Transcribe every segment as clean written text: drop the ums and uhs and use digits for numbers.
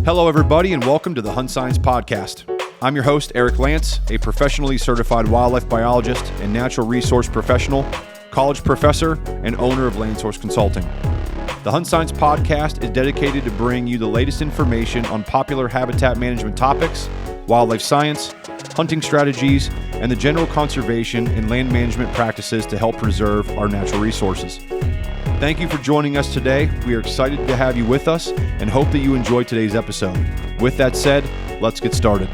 Hello, everybody, and welcome to the HuntScience podcast. I'm your host, Eric Lance, a professionally certified wildlife biologist and natural resource professional, college professor, and owner of Land Source Consulting. The HuntScience podcast is dedicated to bring you the latest information on popular habitat management topics, wildlife science, hunting strategies, and the general conservation and land management practices to help preserve our natural resources. Thank you for joining us today. We are excited to have you with us and hope that you enjoy today's episode. With that said, let's get started.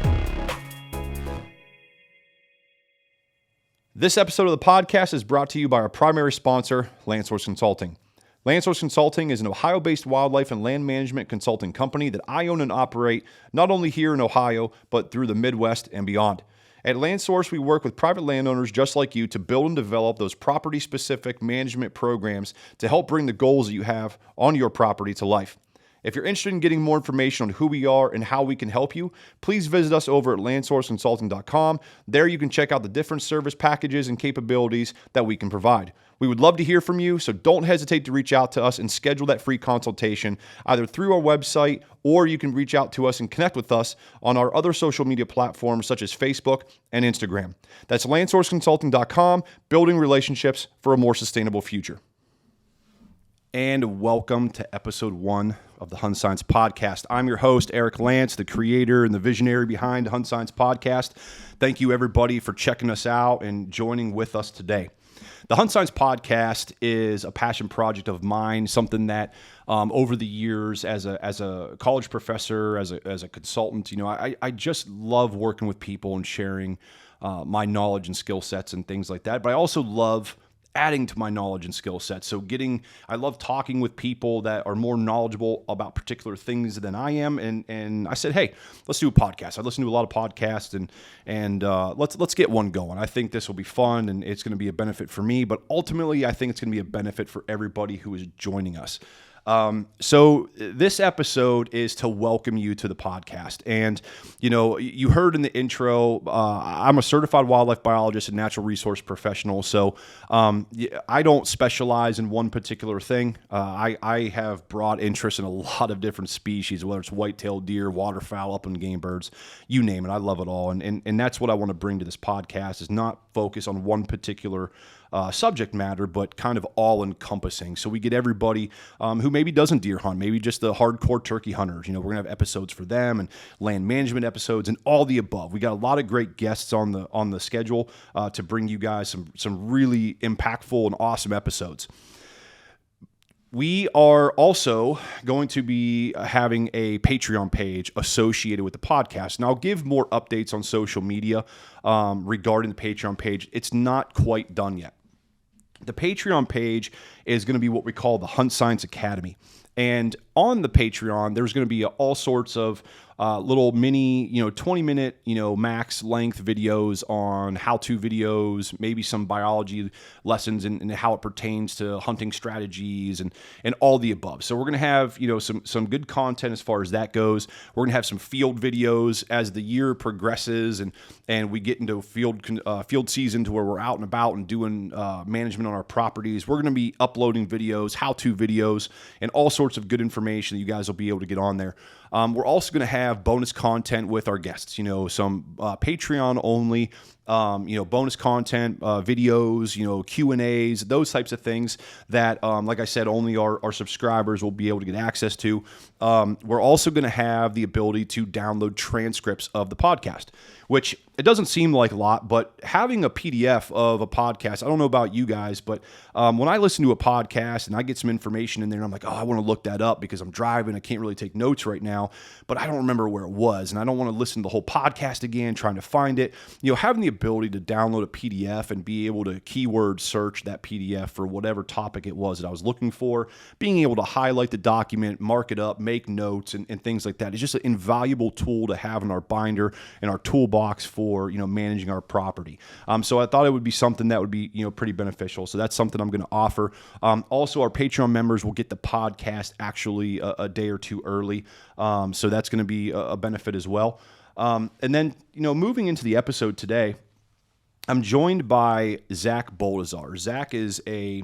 This episode of the podcast is brought to you by our primary sponsor, Land Source Consulting. Land Source Consulting is an Ohio-based wildlife and land management consulting company that I own and operate not only here in Ohio, but through the Midwest and beyond. At Land Source, we work with private landowners just like you to build and develop those property-specific management programs to help bring the goals that you have on your property to life. If you're interested in getting more information on who we are and how we can help you, please visit us over at landsourceconsulting.com. There you can check out the different service packages and capabilities that we can provide. We would love to hear from you, so don't hesitate to reach out to us and schedule that free consultation either through our website, or you can reach out to us and connect with us on our other social media platforms such as Facebook and Instagram. That's landsourceconsulting.com, building relationships for a more sustainable future. And welcome to episode 1 of the HuntScience podcast. I'm your host, Eric Lance, the creator and the visionary behind the HuntScience podcast. Thank you, everybody, for checking us out and joining with us today. The HuntScience podcast is a passion project of mine, something that over the years as a college professor, as a consultant, I just love working with people and sharing my knowledge and skill sets and things like that. But I also love adding to my knowledge and skill set. So I love talking with people that are more knowledgeable about particular things than I am. And I said, hey, let's do a podcast. I listen to a lot of podcasts and let's get one going. I think this will be fun and it's going to be a benefit for me, but ultimately I think it's going to be a benefit for everybody who is joining us. So this episode is to welcome you to the podcast. And, you heard in the intro, I'm a certified wildlife biologist and natural resource professional. So I don't specialize in one particular thing. I have broad interest in a lot of different species, whether it's white-tailed deer, waterfowl, upland game birds, you name it. I love it all. And that's what I want to bring to this podcast, is not focus on one particular subject matter, but kind of all-encompassing. So we get everybody who maybe doesn't deer hunt, maybe just the hardcore turkey hunters. We're going to have episodes for them and land management episodes and all the above. We got a lot of great guests on the schedule to bring you guys some really impactful and awesome episodes. We are also going to be having a Patreon page associated with the podcast. And I'll give more updates on social media regarding the Patreon page. It's not quite done yet. The Patreon page is going to be what we call the HuntScience Academy. And on the Patreon, there's going to be all sorts of little mini, 20-minute, max length videos on how-to videos, maybe some biology lessons and how it pertains to hunting strategies and all the above. So we're going to have, some good content as far as that goes. We're going to have some field videos as the year progresses and we get into field season to where we're out and about and doing management on our properties. We're going to be uploading videos, how-to videos, and all sorts of good information that you guys will be able to get on there. We're also going to have bonus content with our guests, some Patreon only, bonus content, videos, Q&As, those types of things that, like I said, only our subscribers will be able to get access to. We're also going to have the ability to download transcripts of the podcast, which it doesn't seem like a lot, but having a PDF of a podcast, I don't know about you guys, but when I listen to a podcast and I get some information in there and I'm like, oh, I want to look that up because I'm driving, I can't really take notes right now, but I don't remember where it was and I don't want to listen to the whole podcast again, trying to find it. Having the ability to download a PDF and be able to keyword search that PDF for whatever topic it was that I was looking for, being able to highlight the document, mark it up, make notes and things like that is just an invaluable tool to have in our binder and our toolbox for managing our property. So I thought it would be something that would be pretty beneficial. So that's something I'm going to offer. Also, our Patreon members will get the podcast actually a day or two early. So that's going to be a benefit as well. And then moving into the episode today, I'm joined by Zach Boldizsar. Zach is a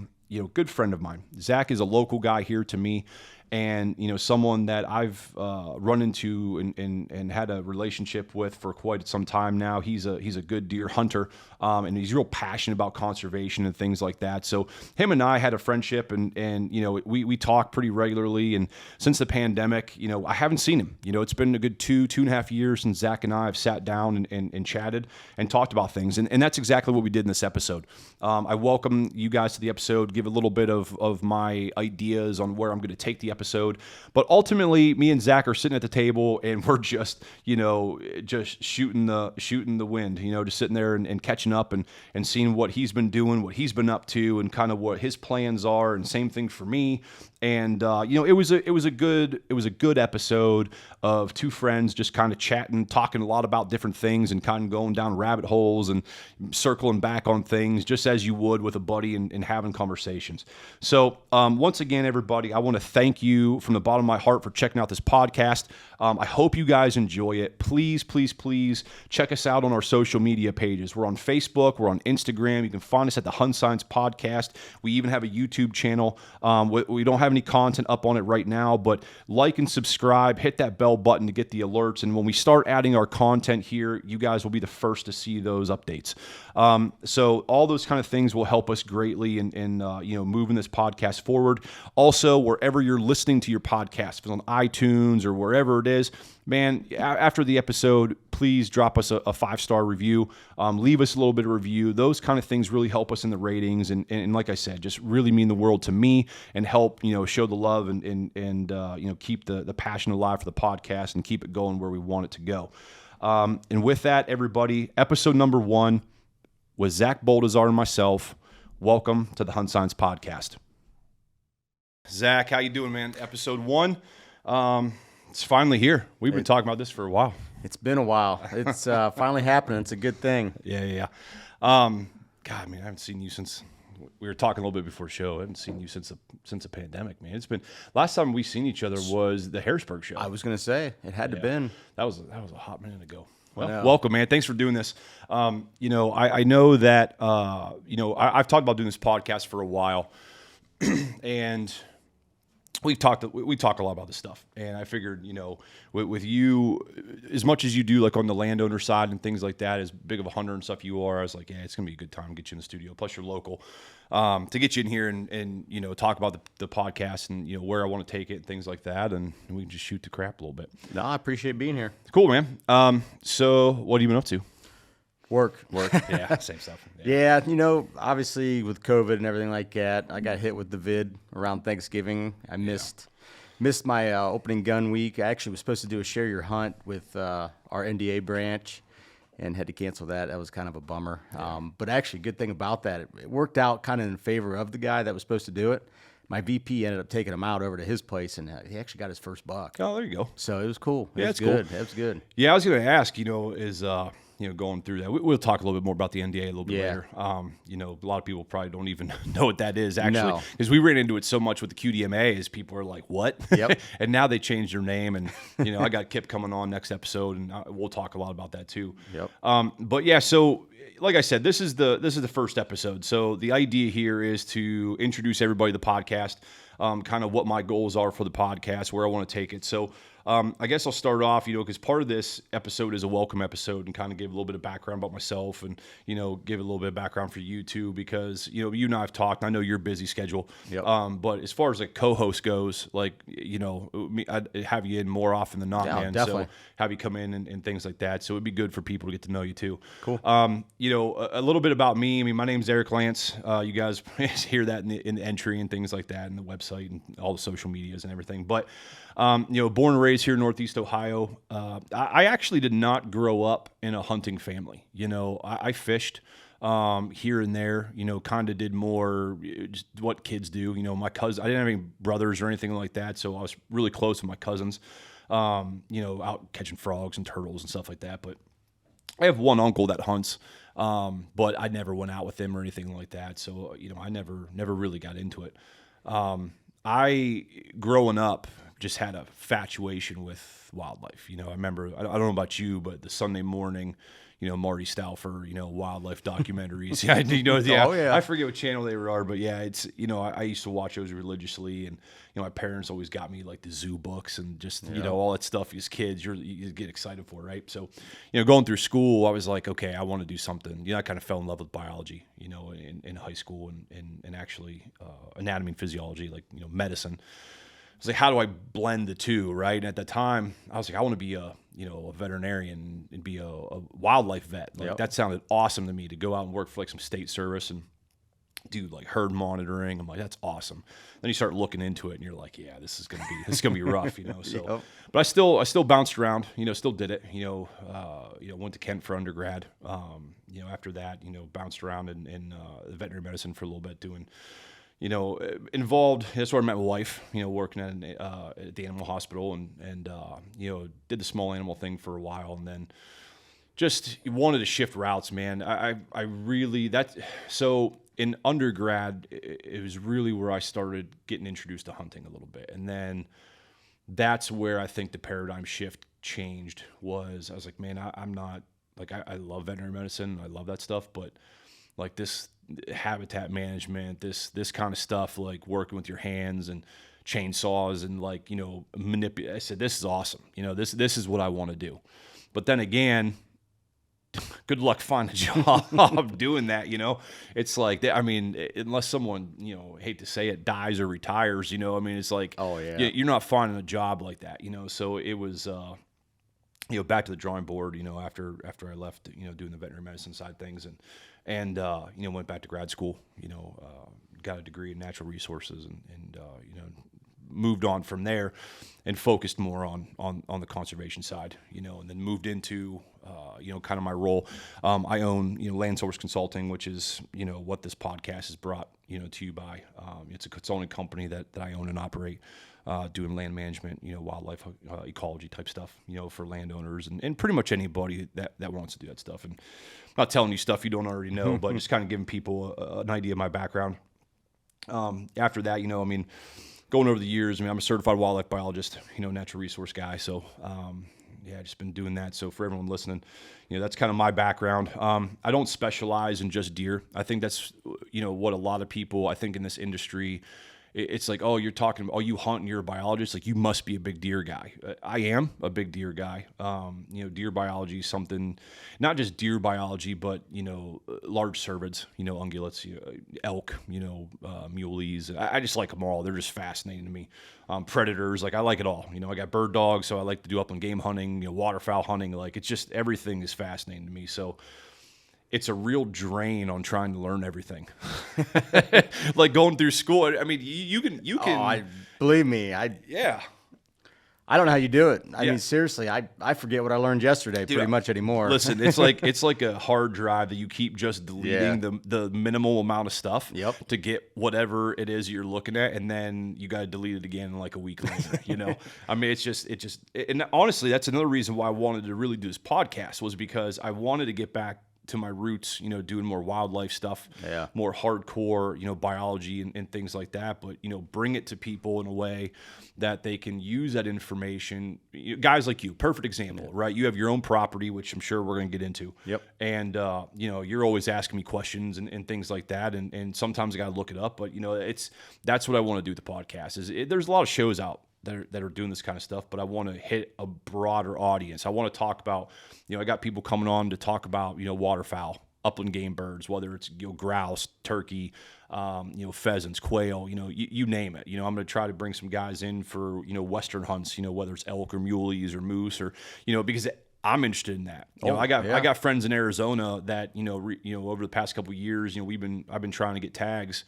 good friend of mine. Zach is a local guy here to me, and someone that I've run into and had a relationship with for quite some time now. He's a good deer hunter, and he's real passionate about conservation and things like that. So him and I had a friendship, and we talk pretty regularly. And since the pandemic, I haven't seen him. It's been a good 2.5 years since Zach and I have sat down and chatted and talked about things, and that's exactly what we did in this episode. I welcome you guys to the episode, give a little bit of my ideas on where I'm going to take the episode, but ultimately me and Zach are sitting at the table and we're just shooting the wind, just sitting there and catching up and seeing what he's been doing, what he's been up to, and kind of what his plans are, and same thing for me. And it was a good episode of two friends just kind of chatting, talking a lot about different things, and kind of going down rabbit holes and circling back on things, just as you would with a buddy and having conversations. So once again, everybody, I want to thank you from the bottom of my heart for checking out this podcast. I hope you guys enjoy it. Please, please, please check us out on our social media pages. We're on Facebook. We're on Instagram. You can find us at the HuntScience podcast. We even have a YouTube channel. We don't have any content up on it right now, but like and subscribe, hit that bell button to get the alerts. And when we start adding our content here, you guys will be the first to see those updates. So all those kind of things will help us greatly in moving this podcast forward. Also, wherever you're listening to your podcast, if it's on iTunes or wherever it is, man, after the episode, please drop us a 5-star review. Leave us a little bit of review. Those kind of things really help us in the ratings. And like I said, just really mean the world to me and help, show the love and keep the passion alive for the podcast and keep it going where we want it to go. And with that, everybody, episode number 1 with Zach Boldizsar and myself. Welcome to the HuntScience podcast. Zach, how you doing, man? Episode 1. It's finally here. We've been talking about this for a while. It's been a while. It's finally happening. It's a good thing. Yeah. God, man, I haven't seen you since we were talking a little bit before the show. I haven't seen you since the pandemic, man. It's been last time we seen each other was the Harrisburg show. I was gonna say it had to been. That was a hot minute ago. Well, welcome, man. Thanks for doing this. I know that I've talked about doing this podcast for a while, and we talk a lot about this stuff, and I figured, with you, as much as you do, like on the landowner side and things like that, as big of a hunter and stuff you are, I was like, yeah, it's gonna be a good time to get you in the studio. Plus, you're local, to get you in here and talk about the podcast and where I want to take it and things like that, and we can just shoot the crap a little bit. No, I appreciate being here. Cool, man. So what have you been up to? Work. Yeah, same stuff. Yeah, obviously with COVID and everything like that, I got hit with the vid around Thanksgiving. I missed my opening gun week. I actually was supposed to do a Share Your Hunt with our NDA branch and had to cancel that. That was kind of a bummer. Yeah. But actually, good thing about that, it worked out kind of in favor of the guy that was supposed to do it. My VP ended up taking him out over to his place, and he actually got his first buck. Oh, there you go. So it was cool. It's good. Cool. It was good. Yeah, I was going to ask, going through that. We'll talk a little bit more about the NDA a little bit later. A lot of people probably don't even know what that is, actually, because we ran into it so much with the QDMA as people are like, what? Yep. And now they changed their name, and, I got Kip coming on next episode, and we'll talk a lot about that too. Yep. But yeah, so like I said, this is the first episode. So the idea here is to introduce everybody to the podcast, kind of what my goals are for the podcast, where I want to take it. So I guess I'll start off, because part of this episode is a welcome episode and kind of give a little bit of background about myself and, give a little bit of background for you too, because, you and I have talked, and I know your busy schedule. Yep. But as far as a co-host goes, like, I'd have you in more often than not, man. Definitely. So have you come in and things like that. So it'd be good for people to get to know you too. Cool. A little bit about me. I mean, my name's Eric Lance. You guys hear that in the entry and things like that, and the website and all the social medias and everything. But, born and raised here in Northeast Ohio. I actually did not grow up in a hunting family. I fished here and there, kind of did more just what kids do. My cousin, I didn't have any brothers or anything like that, so I was really close with my cousins, out catching frogs and turtles and stuff like that. But I have one uncle that hunts, but I never went out with him or anything like that. So, I never really got into it. Growing up, just had a infatuation with wildlife. I remember, I don't know about you, but the Sunday morning, Marty Stauffer, wildlife documentaries. Oh, yeah. I forget what channel they are, but yeah, it's, I used to watch those religiously, and, my parents always got me like the zoo books and just, all that stuff as kids you get excited for, right? So, going through school, I was like, okay, I want to do something. I kind of fell in love with biology, in high school and actually anatomy and physiology, like, medicine. I was like, how do I blend the two, right? And at the time, I was like, I want to be a veterinarian and be a wildlife vet. Like that sounded awesome to me, to go out and work for like some state service and do like herd monitoring. I'm like, that's awesome. Then you start looking into it and you're like, yeah, this is gonna be rough, So, but I still bounced around, still did it, went to Kent for undergrad. After that, bounced around in veterinary medicine for a little bit, doing. Involved. That's where I met my wife. Working at the animal hospital, and did the small animal thing for a while, and then just wanted to shift routes, man. I really so in undergrad, it was really where I started getting introduced to hunting a little bit, and then that's where I think the paradigm shift changed. I was like, man, I'm not like I love veterinary medicine, I love that stuff, but like this habitat management, this kind of stuff, like working with your hands and chainsaws and like, manipulate. I said, this is awesome. This is what I want to do. But then again, good luck finding a job doing that. It's like, unless someone, hate to say it, dies or retires, it's like, oh yeah, you're not finding a job like that, So it was, back to the drawing board, after I left, doing the veterinary medicine side of things, and went back to grad school, got a degree in natural resources, and moved on from there and focused more on the conservation side, and then moved into, kind of my role. I own, Land Source Consulting, which is, what this podcast is brought, to you by. It's a consulting company that I own and operate. Doing land management, wildlife ecology type stuff, for landowners and pretty much anybody that wants to do that stuff. And I'm not telling you stuff you don't already know, but just kind of giving people an idea of my background. After that, going over the years, I'm a certified wildlife biologist, natural resource guy. So, just been doing that. So for everyone listening, that's kind of my background. I don't specialize in just deer. I think that's, what a lot of people, I think in this industry, it's like, oh, you hunt and you're a biologist, like you must be a big deer guy. I am a big deer guy. Deer biology is something, not just deer biology, but, large cervids, ungulates, elk, muleys. I just like them all. They're just fascinating to me. Predators, like I like it all. I got bird dogs, so I like to do upland game hunting, waterfowl hunting. Like it's just, everything is fascinating to me. So it's a real drain on trying to learn everything. Like going through school. You can. Oh, believe me. Yeah. I don't know how you do it. I mean, seriously, I forget what I learned yesterday pretty much anymore. Listen, it's like a hard drive that you keep just deleting the minimal amount of stuff to get whatever it is you're looking at, and then you got to delete it again like a week later. And honestly, that's another reason why I wanted to really do this podcast, was because I wanted to get back to my roots, doing more wildlife stuff, more hardcore, biology and things like that. But, bring it to people in a way that they can use that information. Guys like you, perfect example, right? You have your own property, which I'm sure we're going to get into. Yep. And, you're always asking me questions and things like that. And sometimes I got to look it up, but that's what I want to do with the podcast there's a lot of shows out that are doing this kind of stuff, but I want to hit a broader audience. I want to talk about, I got people coming on to talk about, waterfowl, upland game birds, whether it's grouse, turkey, pheasants, quail, you name it. I'm going to try to bring some guys in for, Western hunts, whether it's elk or muleys or moose or, because I'm interested in that. I got friends in Arizona that, over the past couple of years, I've been trying to get tags,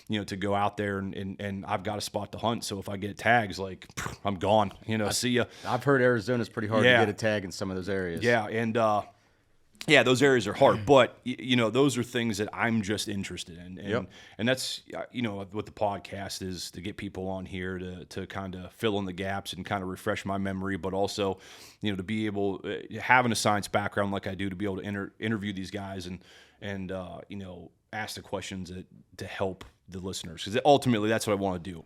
to go out there and I've got a spot to hunt. So if I get tags, like I'm gone, see ya. I've heard Arizona's pretty hard to get a tag in some of those areas. Yeah. And, those areas are hard, but those are things that I'm just interested in. And that's, what the podcast is, to get people on here to kind of fill in the gaps and kind of refresh my memory, but also, to be able, having a science background like I do, to be able to interview these guys and ask the questions to help the listeners, because ultimately that's what I want to do.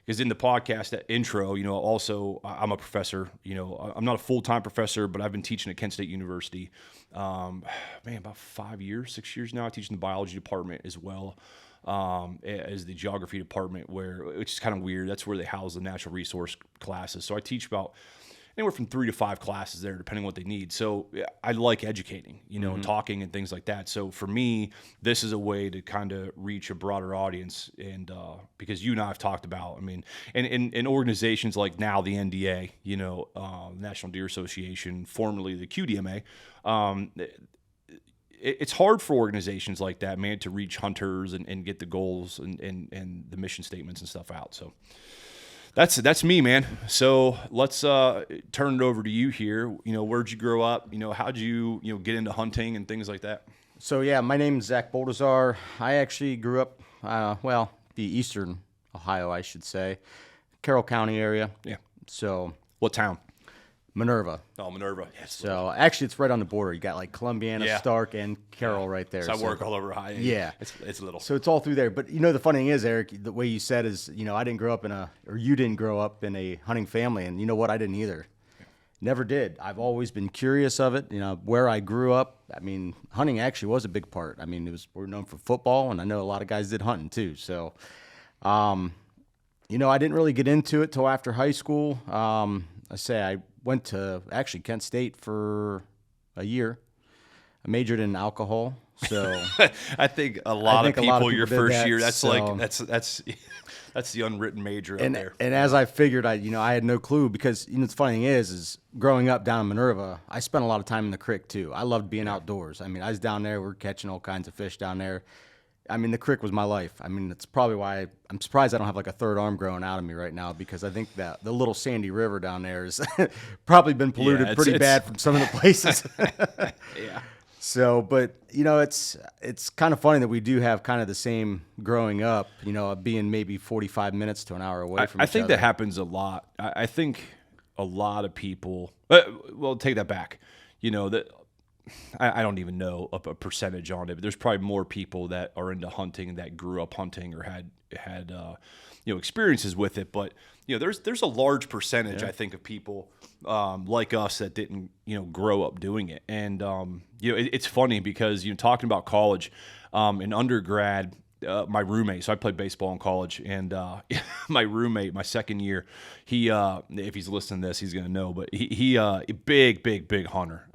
because in the podcast intro, also I'm a professor. I'm not a full-time professor, but I've been teaching at Kent State University. About 5 years, 6 years now. I teach in the biology department as well as the geography department, which is kind of weird. That's where they house the natural resource classes. So I teach about anywhere from 3 to 5 classes there, depending on what they need. So I like educating, and talking and things like that. So for me, this is a way to kind of reach a broader audience. And because you and I have talked about, in organizations like now the NDA, National Deer Association, formerly the QDMA, it's hard for organizations like that, man, to reach hunters and get the goals and the mission statements and stuff out. So that's me, man. So let's turn it over to you here. Where'd you grow up? How'd you get into hunting and things like that? So yeah, my name is Zach Boldizsar. I actually grew up, the eastern Ohio, I should say, Carroll County area. Yeah. So what town? Minerva. Oh, Minerva. Yes. So actually, it's right on the border. You got like Columbiana, Stark, and Carroll right there. So I work all over Ohio. Yeah. It's little. So it's all through there. But the funny thing is, Eric, the way you said is, I didn't grow up you didn't grow up in a hunting family. And you know what? I didn't either. Yeah. Never did. I've always been curious of it. Where I grew up, hunting actually was a big part. We're known for football, and I know a lot of guys did hunting too. So, I didn't really get into it till after high school. I went to actually Kent State for a year. I majored in alcohol. So I think a lot of people your first year, that's the unwritten major out there. And as I figured, I had no clue because the funny thing is growing up down in Minerva, I spent a lot of time in the creek too. I loved being outdoors. I was down there, we're catching all kinds of fish down there. The creek was my life. It's probably why I'm surprised I don't have like a third arm growing out of me right now, because I think that the little sandy river down there has probably been polluted pretty bad from some of the places. Yeah. So, but it's kind of funny that we do have kind of the same growing up, being maybe 45 minutes to an hour away from each other. I think that happens a lot. I think a lot of people, well, take that back. That I don't even know a percentage on it, but there's probably more people that are into hunting that grew up hunting or had experiences with it. But there's a large percentage, I think, of people like us that didn't grow up doing it. And it's funny because talking about college, in undergrad, my roommate, so I played baseball in college, and my roommate, my second year, he if he's listening to this, he's gonna know, but he big hunter.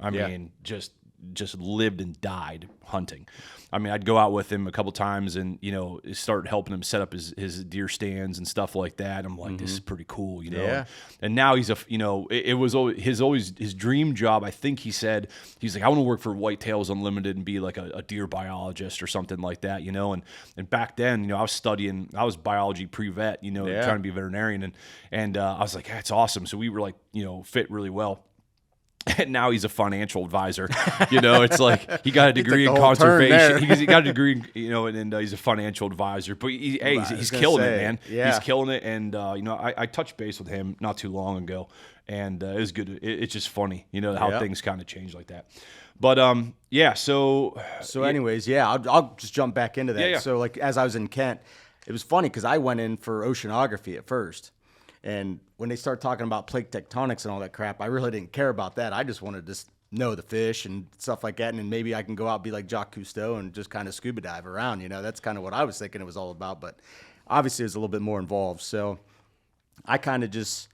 Just lived and died hunting. I'd go out with him a couple times and start helping him set up his deer stands and stuff like that. I'm like, this is pretty cool, Yeah. And now he's it was always his dream job. I think he's like, I want to work for Whitetails Unlimited and be like a deer biologist or something like that, And back then, I was biology pre-vet, trying to be a veterinarian, and I was like, that's awesome. So we were like, fit really well. And now he's a financial advisor. It's like he got a degree in conservation. He got a degree, and he's a financial advisor. But he's killing it, man. Yeah. He's killing it. And I touched base with him not too long ago, and it was good. It's just funny, how things kind of change like that. But anyways, I'll just jump back into that. Yeah. So like as I was in Kent, it was funny because I went in for oceanography at first. And when they start talking about plate tectonics and all that crap, I really didn't care about that. I just wanted to just know the fish and stuff like that. And then maybe I can go out and be like Jacques Cousteau and just kind of scuba dive around. That's kind of what I was thinking it was all about. But obviously it was a little bit more involved. So I kind of just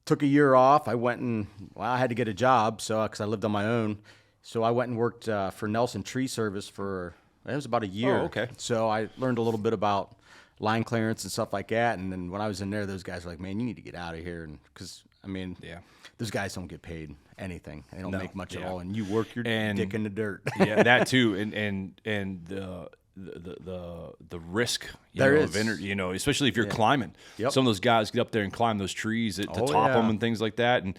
took a year off. I went and, I had to get a job because I lived on my own. So I went and worked for Nelson Tree Service it was about a year. Oh, okay. So I learned a little bit about line clearance and stuff like that. And then when I was in there, those guys were like, man, you need to get out of here. And because, those guys don't get paid anything. They don't make much at all. And you work your dick in the dirt. Yeah, that too. And the risk, especially if you're climbing. Yep. Some of those guys get up there and climb those trees to top them and things like that. And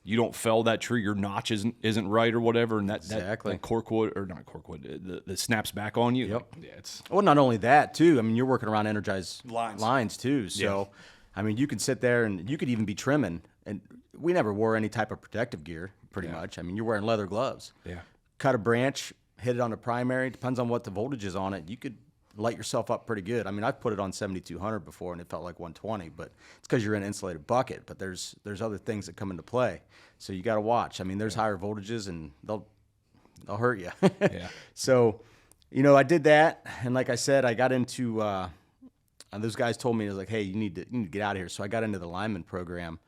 you don't fell that tree, your notch isn't right or whatever, and that corkwood, or not corkwood, that snaps back on you. Yep. Yeah, well, not only that too. You're working around energized lines too. So, you can sit there and you could even be trimming. And we never wore any type of protective gear, pretty much. You're wearing leather gloves. Yeah. Cut a branch, hit it on the primary. Depends on what the voltage is on it. You could light yourself up pretty good. I mean, I've put it on 7,200 before and it felt like 120, but it's because you're in an insulated bucket. But there's other things that come into play, so you got to watch. I mean, there's higher voltages and they'll hurt you. Yeah. So, you know, I did that, and like I said, I got into. And those guys told me, it was like, hey, you need to get out of here. So I got into the lineman program.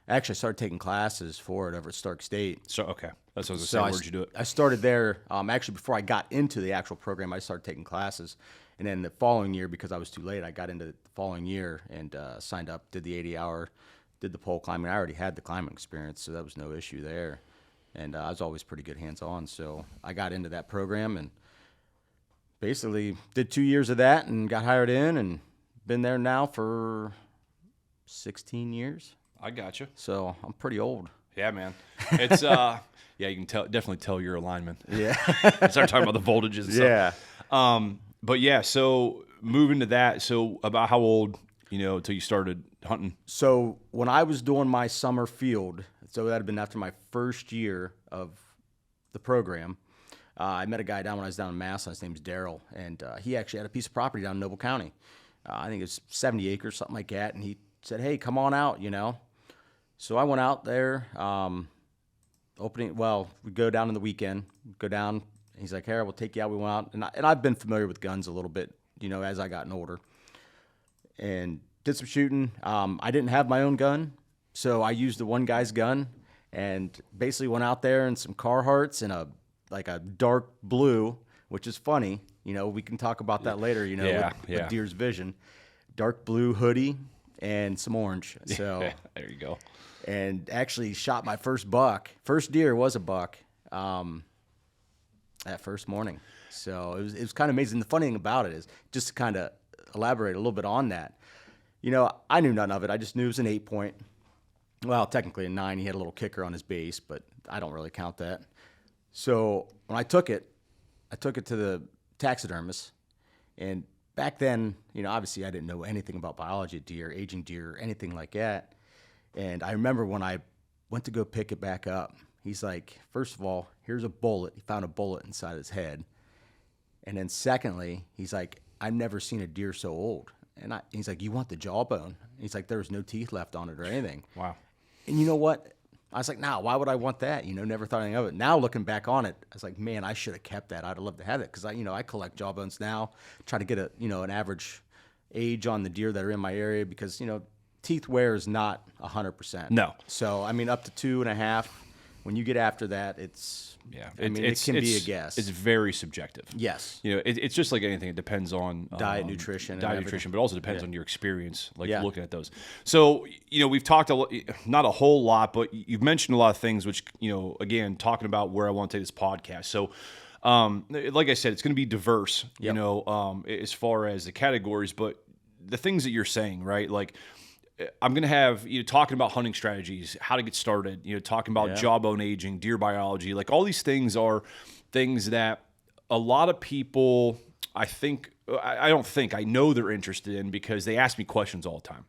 Actually, I started taking classes for it over at Stark State. So, okay. That's what I was going to say. Where'd you do it? I started there. Actually, before I got into the actual program, I started taking classes. And then the following year, because I was too late, I got into the following year and signed up, did the 80-hour, did the pole climbing. I already had the climbing experience, so that was no issue there. And I was always pretty good hands-on. So I got into that program and basically did 2 years of that and got hired in and been there now for 16 years. I gotcha. So I'm pretty old. Yeah, man. It's yeah, you can definitely tell you're a lineman. Yeah. Start talking about the voltages and stuff. Yeah. But yeah, so moving to that, so about how old, till you started hunting? So when I was doing my summer field, so that had been after my first year of the program, I met a guy down when I was down in Mass. His name's Daryl, and he actually had a piece of property down in Noble County. I think it was 70 acres, something like that. And he said, hey, come on out, So I went out there, we go down in the weekend, go down. He's like, hey, we'll take you out. We went out. And I've been familiar with guns a little bit, as I gotten older. And did some shooting. I didn't have my own gun, so I used the one guy's gun and basically went out there in some Carhartts and a dark blue, which is funny. We can talk about that later, with deer's vision. Dark blue hoodie and some orange. So there you go. And actually shot my first buck. First deer was a buck that first morning. So it was kind of amazing. The funny thing about it is, just to kind of elaborate a little bit on that, I knew none of it. I just knew it was an 8-point. Well, technically a 9. He had a little kicker on his base, but I don't really count that. So when I took it to the taxidermist, and back then, obviously I didn't know anything about biology of deer, aging deer, anything like that. And I remember when I went to go pick it back up, he's like, first of all, here's a bullet. He found a bullet inside his head. And then secondly, he's like, I've never seen a deer so old. And he's like, you want the jawbone? He's like, there's no teeth left on it or anything. Wow. And you know what? I was like, why would I want that? Never thought anything of it. Now looking back on it, I was like, man, I should have kept that. I'd have loved to have it because I collect jawbones now, try to get an average age on the deer that are in my area because teeth wear is not 100%. No. So up to 2.5. When you get after that, it's it can be a guess. It's very subjective. Yes. It's just like anything. It depends on diet, nutrition, but also depends on your experience, looking at those. So we've talked not a whole lot, but you've mentioned a lot of things, which again, talking about where I want to take this podcast. So, like I said, it's going to be diverse. Yep. As far as the categories, but the things that you're saying, right, like. I'm going to have talking about hunting strategies, how to get started, talking about jawbone aging, deer biology, like all these things are things that a lot of people, I know they're interested in because they ask me questions all the time.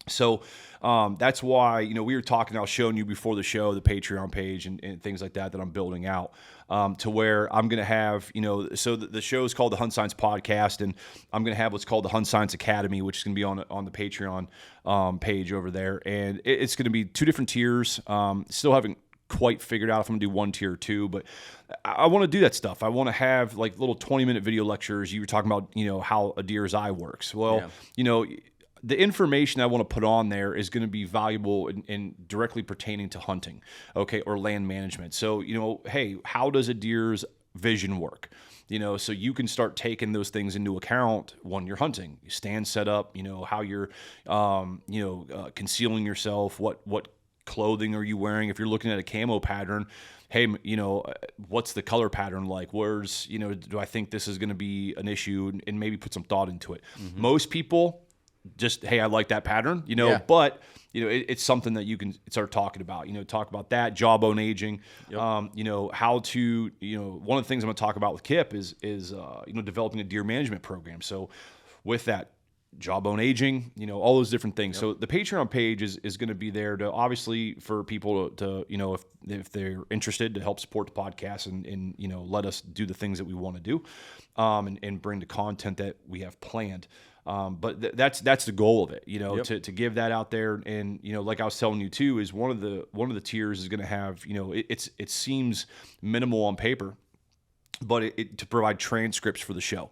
So that's why, we were talking, I was showing you before the show, the Patreon page and things like that I'm building out to where I'm going to have, so the show is called the HuntScience Podcast, and I'm going to have what's called the HuntScience Academy, which is going to be on the Patreon page over there. And it's going to be 2 different tiers. Still haven't quite figured out if I'm gonna do 1 tier or 2, but I want to do that stuff. I want to have like little 20-minute video lectures. You were talking about, how a deer's eye works. Well, the information I want to put on there is going to be valuable in directly pertaining to hunting, okay, or land management. So, hey, how does a deer's vision work? So you can start taking those things into account when you're hunting. You stand set up, how you're, concealing yourself, what clothing are you wearing? If you're looking at a camo pattern, hey, what's the color pattern like? Where's, do I think this is going to be an issue? And maybe put some thought into it. Mm-hmm. Most people just, hey, I like that pattern, but, it's something that you can start talking about, talk about that, jawbone aging, how to, one of the things I'm going to talk about with Kip is developing a deer management program. So with that, jawbone aging, all those different things. So the Patreon page is going to be there to obviously for people to if they're interested, to help support the podcast and let us do the things that we want to do, and bring the content that we have planned. But that's the goal of it, to give that out there. And, like I was telling you too, is one of the tiers is going to have, it seems minimal on paper, but it to provide transcripts for the show.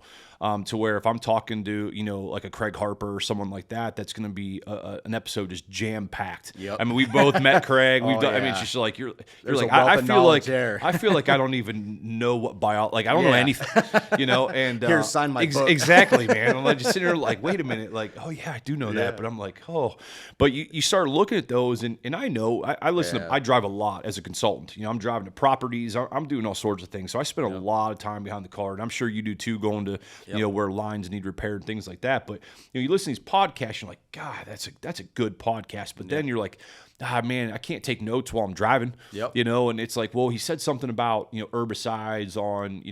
To where if I'm talking to, like a Craig Harper or someone like that, that's going to be an episode just jam packed. Yep. I mean, we've both met Craig. We've done. I mean, it's just like you're like I feel like there. I feel like I don't even know what biology. Like I don't know anything. And here, sign my book. Exactly, man. I'm like just sitting there like, wait a minute, like, oh yeah, I do know that, but I'm like, oh, but you start looking at those, and I know I listen. I drive a lot as a consultant. I'm driving to properties. I'm doing all sorts of things. So I spend a lot of time behind the car, and I'm sure you do too, going to where lines need repaired and things like that. But you listen to these podcasts, you're like, God, that's a good podcast. But then you're like, man, I can't take notes while I'm driving. And it's like, well, he said something about herbicides on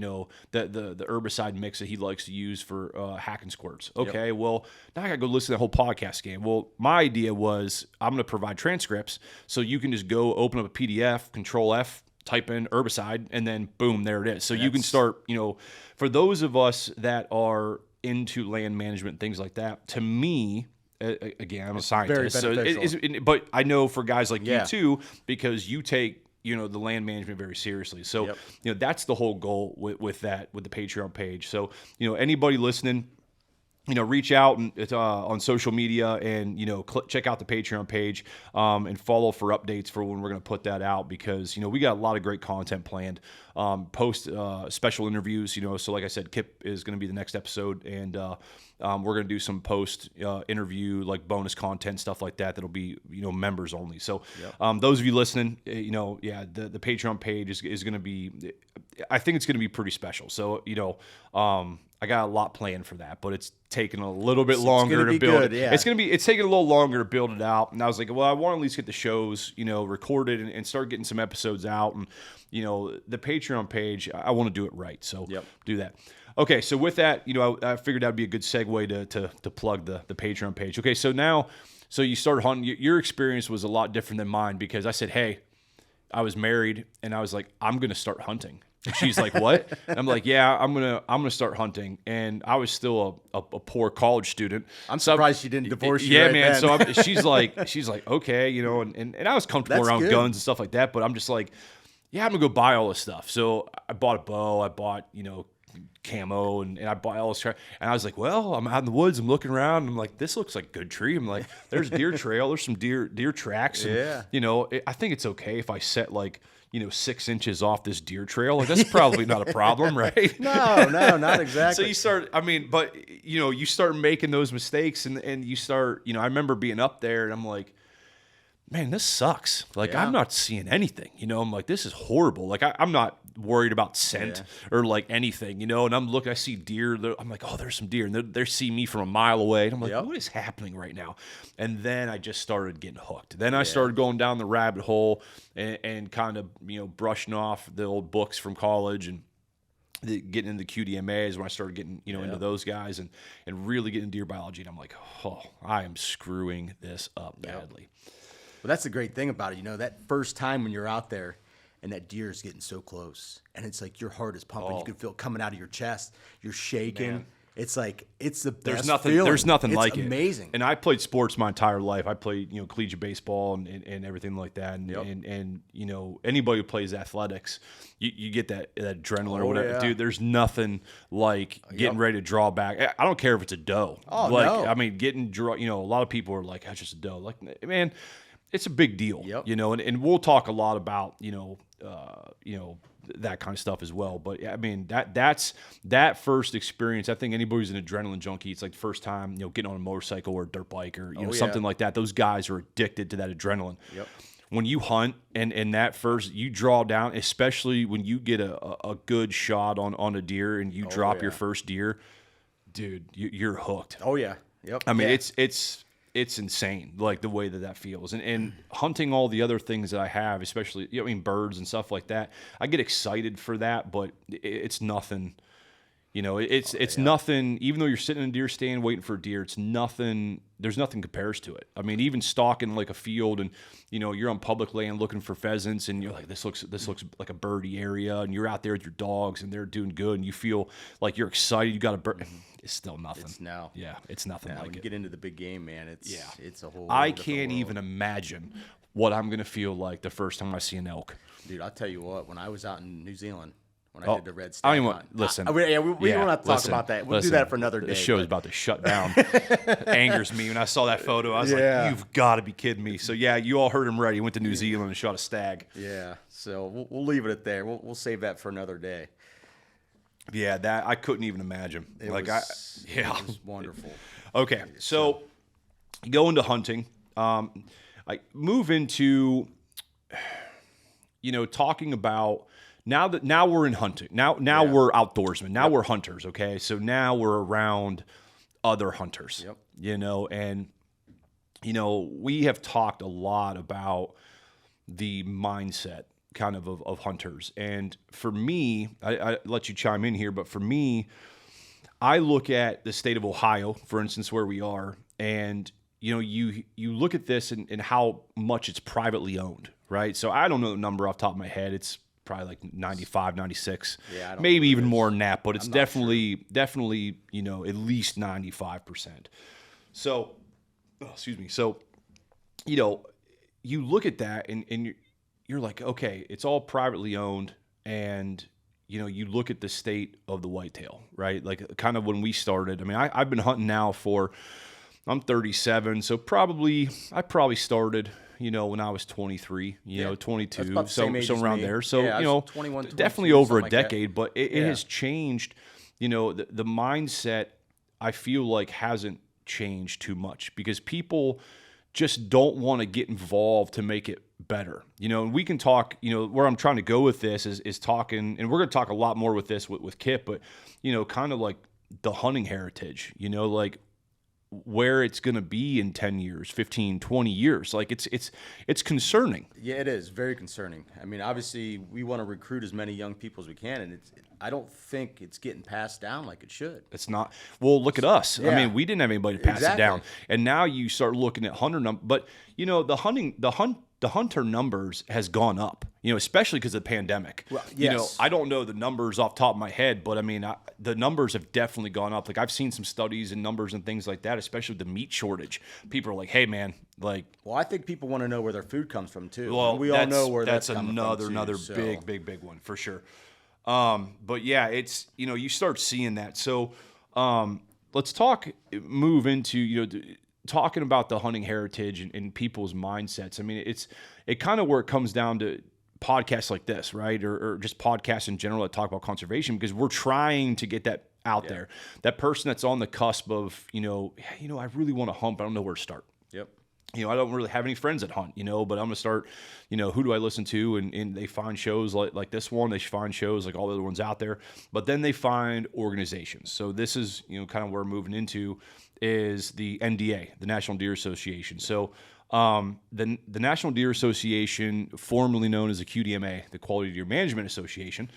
the herbicide mix that he likes to use for hacking squirts. Okay, well, now I gotta go listen to the whole podcast game. Well, my idea was I'm gonna provide transcripts so you can just go open up a PDF, Control F, type in herbicide, and then boom, there it is. So you can start, for those of us that are into land management, things like that, to me, again, I'm a scientist, but I know for guys like you too, because you take, the land management very seriously. So, that's the whole goal with the Patreon page. So, anybody listening, reach out and on social media and, check out the Patreon page and follow for updates for when we're going to put that out, because, we got a lot of great content planned. Post special interviews, so like I said, Kip is going to be the next episode, and we're going to do some post interview, like bonus content, stuff like that. That'll be, members only. So those of you listening, the Patreon page is going to be, I think it's going to be pretty special. So, I got a lot planned for that, but it's taking a little bit longer to build it. Yeah. It's taking a little longer to build it out. And I was like, well, I want to at least get the shows, recorded and start getting some episodes out. And, the Patreon page, I want to do it right. So do that. Okay. So with that, I figured that'd be a good segue to plug the Patreon page. Okay. So now, you started hunting. Your experience was a lot different than mine, because I said, hey, I was married and I was like, I'm going to start hunting. And she's like, what? And I'm like, yeah, I'm gonna start hunting. And I was still a poor college student. I'm surprised she didn't divorce you. Yeah, right man. Then. So she's like, okay, and I was comfortable around guns and stuff like that. But I'm just like, yeah, I'm gonna go buy all this stuff. So I bought a bow. I bought camo, and I bought all this crap. And I was like, well, I'm out in the woods. I'm looking around. And I'm like, this looks like a good tree. I'm like, there's deer trail. There's some deer tracks. And, I think it's okay if I set like 6 inches off this deer trail. Like, that's probably not a problem, right? No, not exactly. So you start, you start making those mistakes, and you start, I remember being up there and I'm like, man, this sucks. Like, I'm not seeing anything, I'm like, this is horrible. Like, I'm not worried about scent or like anything, and I'm looking, I see deer. I'm like, oh, there's some deer. And they see me from a mile away. And I'm like, what is happening right now? And then I just started getting hooked. Then I started going down the rabbit hole and kind of, brushing off the old books from college and getting into QDMAs when I started getting, into those guys and really getting deer biology. And I'm like, oh, I am screwing this up badly. Well, that's the great thing about it. That first time when you're out there and that deer is getting so close, and it's like your heart is pumping. You can feel it coming out of your chest. You're shaking. Man. It's like, it's the best feeling. There's nothing like it. It's amazing. And I played sports my entire life. I played, collegiate baseball and everything like that. And anybody who plays athletics, you get that adrenaline or whatever. Yeah. Dude, there's nothing like getting ready to draw back. I don't care if it's a doe. Oh, no. I mean, a lot of people are like, that's just a doe. Like, man, it's a big deal, and we'll talk a lot about, that kind of stuff as well. But I mean, that's that first experience. I think anybody who's an adrenaline junkie, it's like the first time, getting on a motorcycle or a dirt bike or, something like that. Those guys are addicted to that adrenaline. Yep. When you hunt and that first, you draw down, especially when you get a good shot on a deer and you drop your first deer, dude, you're hooked. Oh yeah. Yep. I mean, it's insane, like the way that feels. And hunting all the other things that I have, especially, birds and stuff like that, I get excited for that, but it's nothing, It's nothing. Even though you're sitting in a deer stand waiting for a deer, it's nothing. There's nothing compares to it. I mean, even stalking like a field, and you're on public land looking for pheasants, and you're like, this looks like a birdie area, and you're out there with your dogs, and they're doing good, and you feel like you're excited. You got a bird. It's still nothing. It's nothing like when you it. get into the big game, man, it's a whole. I can't even imagine what I'm gonna feel like the first time I see an elk. Dude, I'll tell you what. When I was out in New Zealand, when I did the red stag I don't even hunt, listen. we don't have to talk about that. We'll do that for another day. The show's about to shut down. It angers me when I saw that photo. I was like, "You've got to be kidding me!" So you all heard him right. He went to New Zealand and shot a stag. Yeah. So we'll leave it at there. We'll save that for another day. Yeah, that I couldn't even imagine. It was wonderful. Okay, so go into hunting. I move into, talking about now we're in hunting. Now we're outdoorsmen. Now we're hunters. Okay, so now we're around other hunters. Yep. And we have talked a lot about the mindset kind of hunters. And for me, I let you chime in here, but for me, I look at the state of Ohio, for instance, where we are, and you look at this and how much it's privately owned, right? So I don't know the number off the top of my head. It's probably like 95, 96, maybe even more than that, but it's definitely at least 95%. So, excuse me. So, you look at that and you're like, okay, it's all privately owned, and you look at the state of the whitetail, right? Like kind of when we started. I mean, I've been hunting now I'm 37, so I probably started, when I was 23, 22, so around there. So 21, definitely over a decade, but it has changed. The mindset, I feel like, hasn't changed too much because people just don't want to get involved to make it better. And we can talk, where I'm trying to go with this is talking, and we're going to talk a lot more with this with Kip, but, kind of like the hunting heritage, like where it's going to be in 10 years, 15, 20 years. Like it's concerning. Yeah, it is very concerning. I mean, obviously we want to recruit as many young people as we can, and I don't think it's getting passed down like it should. It's not. Well, look at us. Yeah. I mean, we didn't have anybody to pass it down. And now you start looking at hunter numbers, but the hunter numbers has gone up, especially because of the pandemic. Well, yes. I don't know the numbers off the top of my head, but I mean, the numbers have definitely gone up. Like I've seen some studies and numbers and things like that, especially with the meat shortage. People are like, hey man, like. Well, I think people want to know where their food comes from too. Well, we all know where that's coming another from too, big one for sure. But yeah, it's, you start seeing that. So, let's move into, talking about the hunting heritage and people's mindsets. I mean, it kind of where it comes down to podcasts like this, right? Or just podcasts in general that talk about conservation, because we're trying to get that out there. That person that's on the cusp of, I really want to hunt, but I don't know where to start. Yep. I don't really have any friends that hunt, but I'm going to start, who do I listen to? And they find shows like this one, they find shows like all the other ones out there, but then they find organizations. So this is, kind of where we're moving into is the NDA, the National Deer Association. So the National Deer Association, formerly known as the QDMA, the Quality Deer Management Association,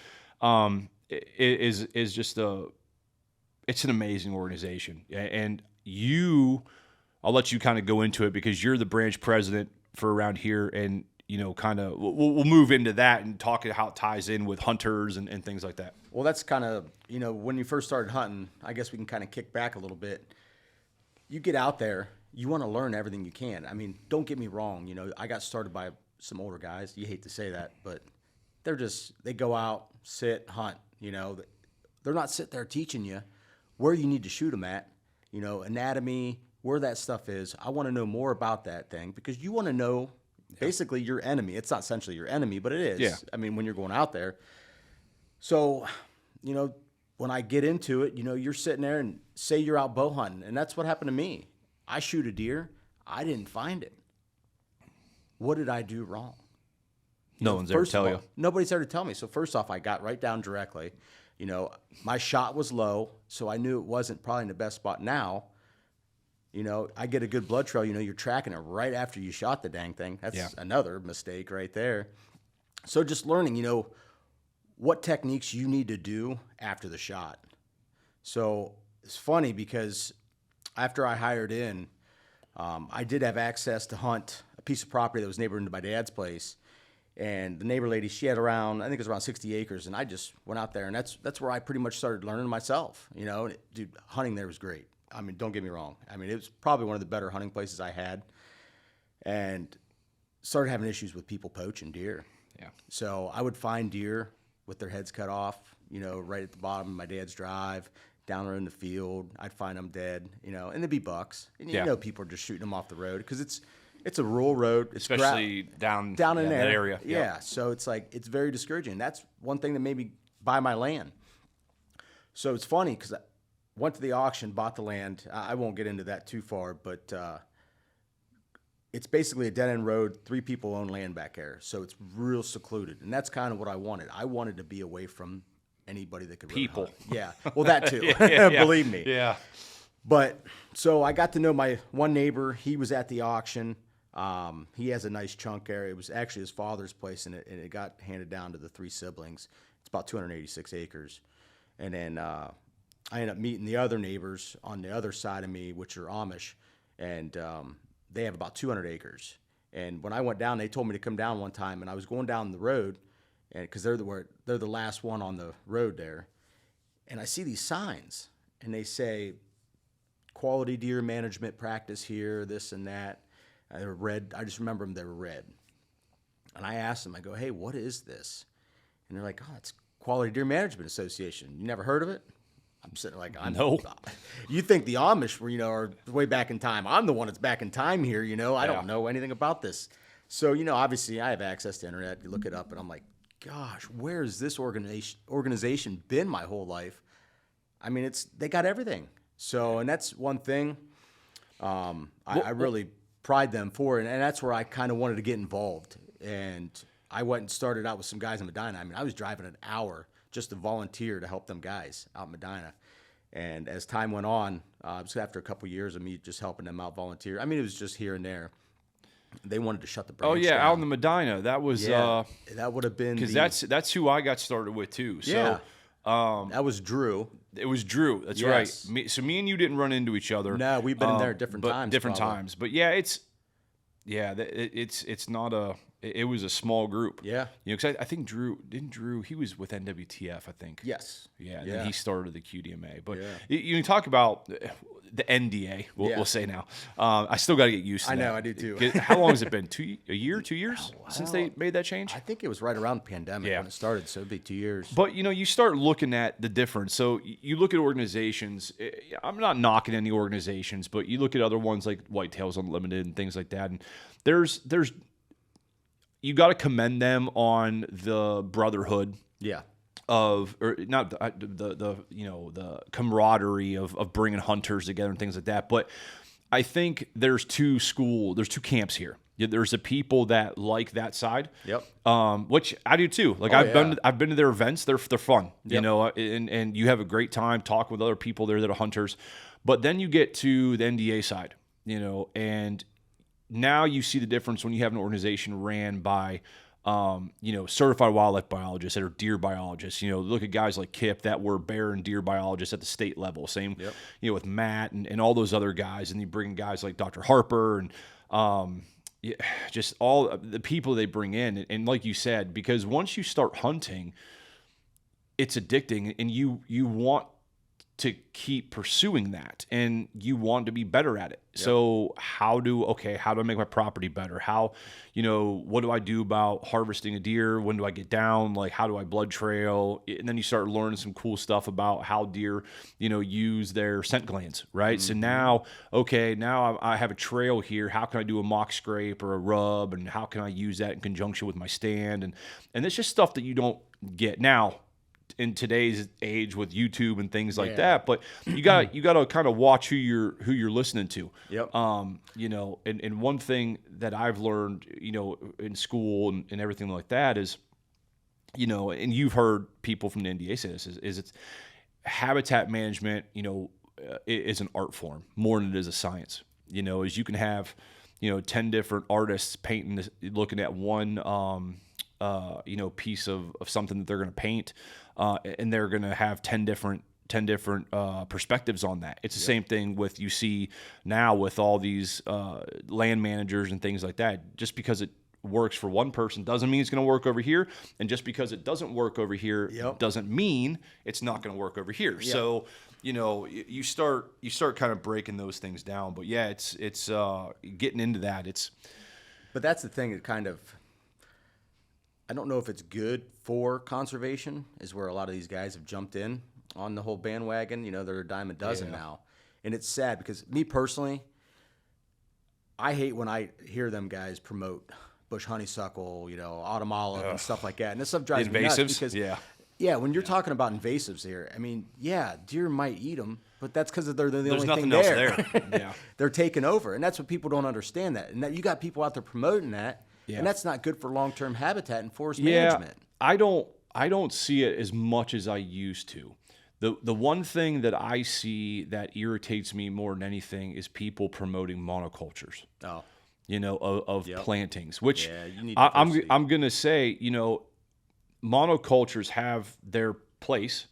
is just it's an amazing organization. And I'll let you kind of go into it because you're the branch president for around here, and kind of we'll move into that and talk how it ties in with hunters and things like that. Well, that's kind of, when you first started hunting, I guess we can kind of kick back a little bit. You get out there, you want to learn everything you can. I mean, don't get me wrong. I got started by some older guys. You hate to say that, but they go out, sit, hunt. They're not sitting there teaching you where you need to shoot them at, anatomy, where that stuff is. I want to know more about that thing because you want to know basically your enemy. It's not essentially your enemy, but it is. Yeah. I mean, when you're going out there. So, when I get into it, you're sitting there and say you're out bow hunting, and that's what happened to me. I shoot a deer. I didn't find it. What did I do wrong? No one's there to tell you. Nobody's there to tell me. So first off, I got right down directly. My shot was low, so I knew it wasn't probably in the best spot. Now, I get a good blood trail. You're tracking it right after you shot the dang thing. That's another mistake right there. So just learning, what techniques you need to do after the shot. So it's funny because after I hired in, I did have access to hunt a piece of property that was neighboring to my dad's place. And the neighbor lady, she had around, I think it was around 60 acres. And I just went out there, and that's where I pretty much started learning myself. You know, and dude, hunting there was great. I mean, don't get me wrong. I mean, it was probably one of the better hunting places I had. And started having issues with people poaching deer. Yeah. So I would find deer with their heads cut off, you know, right at the bottom of my dad's drive, down there in the field. I'd find them dead, you know, and they'd be bucks. And you know, people are just shooting them off the road because it's a rural road. It's Especially down in that area. Yeah. So it's like, it's very discouraging. That's one thing that made me buy my land. So it's funny because I went to the auction, bought the land. I won't get into that too far, but it's basically a dead-end road. 3 people own land back there, so it's real secluded, and that's kind of what I wanted. I wanted to be away from anybody that could really People. hunt. Yeah, well, that too. Believe me. Yeah. But so I got to know my one neighbor. He was at the auction. He has a nice chunk there. It was actually his father's place, and it got handed down to the 3 siblings. It's about 286 acres, and then I ended up meeting the other neighbors on the other side of me, which are Amish, and they have about 200 acres. And when I went down, they told me to come down one time, and I was going down the road, and because they're the last one on the road there, and I see these signs, and they say quality deer management practice here, this and that. They were red. I just remember them. They were red. And I asked them, I go, hey, what is this? And they're like, oh, it's Quality Deer Management Association. You never heard of it? I'm sitting there like, No. You think the Amish were, you know, are way back in time. I'm the one that's back in time here, you know. I don't know anything about this. So, you know, obviously I have access to internet. You look it up, and I'm like, gosh, where has this organization been my whole life? I mean, they got everything. So, and that's one thing I really pride them for, and that's where I kind of wanted to get involved. And I went and started out with some guys in Medina. I mean, I was driving an hour just to volunteer to help them guys out in Medina. And as time went on, it was after a couple of years of me just helping them out volunteer. I mean, it was just here and there. They wanted to shut the branch down. Out in the Medina. That was that would have been because that's who I got started with too. So that was Drew. It was Drew. That's Yes. right. So me and you didn't run into each other. No, we've been in there at different times. Different probably. times. But yeah, it's not a. It was a small group. Yeah. You know, because I think Drew he was with NWTF, I think. Yes. Yeah. And then he started the QDMA. But Yeah. you talk about the NDA. We'll say now. I still got to get used to that. I know, I do too. How long has it been? 2 years since they made that change? I think it was right around the pandemic when it started, so it'd be 2 years. But, you know, you start looking at the difference. So you look at organizations. I'm not knocking any organizations, but you look at other ones like Whitetails Unlimited and things like that. And there's you got to commend them on the brotherhood. Yeah. Or not the camaraderie of bringing hunters together and things like that. But I think there's two camps here. There's the people that like that side. Yep. Which I do too. Like I've been to their events. They're fun. Yep. You know, and you have a great time talking with other people there that are hunters. But then you get to the NDA side, you know, and now you see the difference when you have an organization ran by certified wildlife biologists that are deer biologists. You know, look at guys like Kip that were bear and deer biologists at the state level. Same, with Matt and all those other guys. And you bring guys like Dr. Harper and just all the people they bring in. And like you said, because once you start hunting, it's addicting, and you want to keep pursuing that, and you want to be better at it. Yep. So how do I make my property better? How, what do I do about harvesting a deer? When do I get down? Like, how do I blood trail? And then you start learning some cool stuff about how deer, use their scent glands, right? Mm-hmm. So now I have a trail here. How can I do a mock scrape or a rub? And how can I use that in conjunction with my stand? And it's just stuff that you don't get now in today's age with YouTube and things like that. But you got to kind of watch who you're listening to. Yep. And one thing that I've learned, in school and everything like that is, and you've heard people from the NDA say this, is it's habitat management, is an art form more than it is a science. As you can have, 10 different artists painting, looking at one, piece of something that they're going to paint, and they're going to have 10 different perspectives on that. It's the same thing with you see now with all these land managers and things like that. Just because it works for one person doesn't mean it's going to work over here, and just because it doesn't work over here doesn't mean it's not going to work over here. So you start kind of breaking those things down. But yeah, it's getting into that. But that's the thing that kind of, I don't know if it's good for conservation, is where a lot of these guys have jumped in on the whole bandwagon. They're a dime a dozen now. And it's sad because me personally, I hate when I hear them guys promote bush honeysuckle, autumn olive and stuff like that. And this stuff drives me nuts because when you're talking about invasives here, I mean, deer might eat them, but that's because they're the only thing there. Yeah. They're taking over, and that's what people don't understand. And that you got people out there promoting that, and that's not good for long-term habitat and forest management. I don't see it as much as I used to. The one thing that I see that irritates me more than anything is people promoting monocultures. Oh. Of plantings, which you need I'm going to say, monocultures have their place,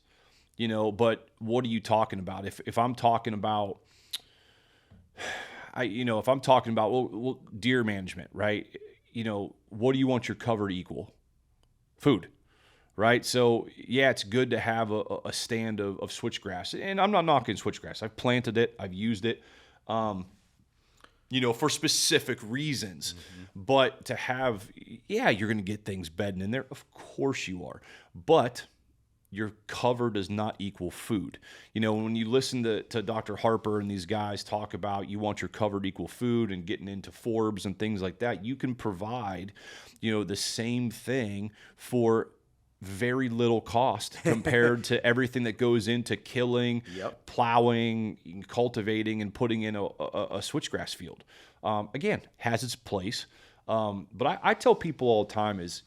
but what are you talking about? If I'm talking about, if I'm talking about deer management, right? What do you want your cover to equal? Food, right? So it's good to have a stand of switchgrass, and I'm not knocking switchgrass. I've planted it, I've used it. For specific reasons. Mm-hmm. But to have, you're going to get things bedding in there. Of course you are. But your cover does not equal food. When you listen to Dr. Harper and these guys talk about you want your cover to equal food and getting into forbs and things like that, you can provide, the same thing for very little cost compared to everything that goes into killing, plowing, cultivating, and putting in a switchgrass field. Again, has its place. But I tell people all the time is,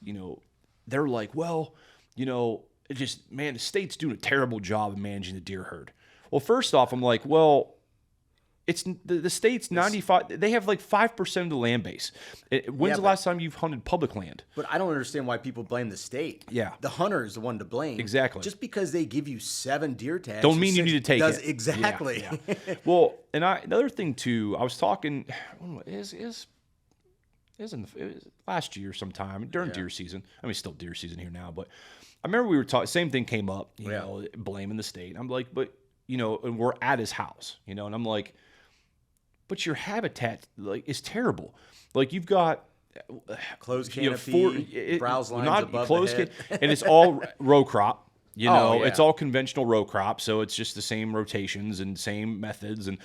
they're like, well, the state's doing a terrible job of managing the deer herd. Well, first off, I'm like, well, it's the state's 95. They have like 5% of the land base. When's the last time you've hunted public land? But I don't understand why people blame the state. Yeah, the hunter is the one to blame. Exactly. Just because they give you 7 deer tags, don't mean you need to take it. Exactly. Yeah. Well, and another thing too, I was talking. It was last year sometime during deer season. I mean, still deer season here now, but I remember we were talking. Same thing came up. You know, blaming the state. I'm like, but and we're at his house. And I'm like. But your habitat is terrible. Like you've got closed canopy, browse lines above the head. And it's all row crop. It's all conventional row crop, so it's just the same rotations and same methods and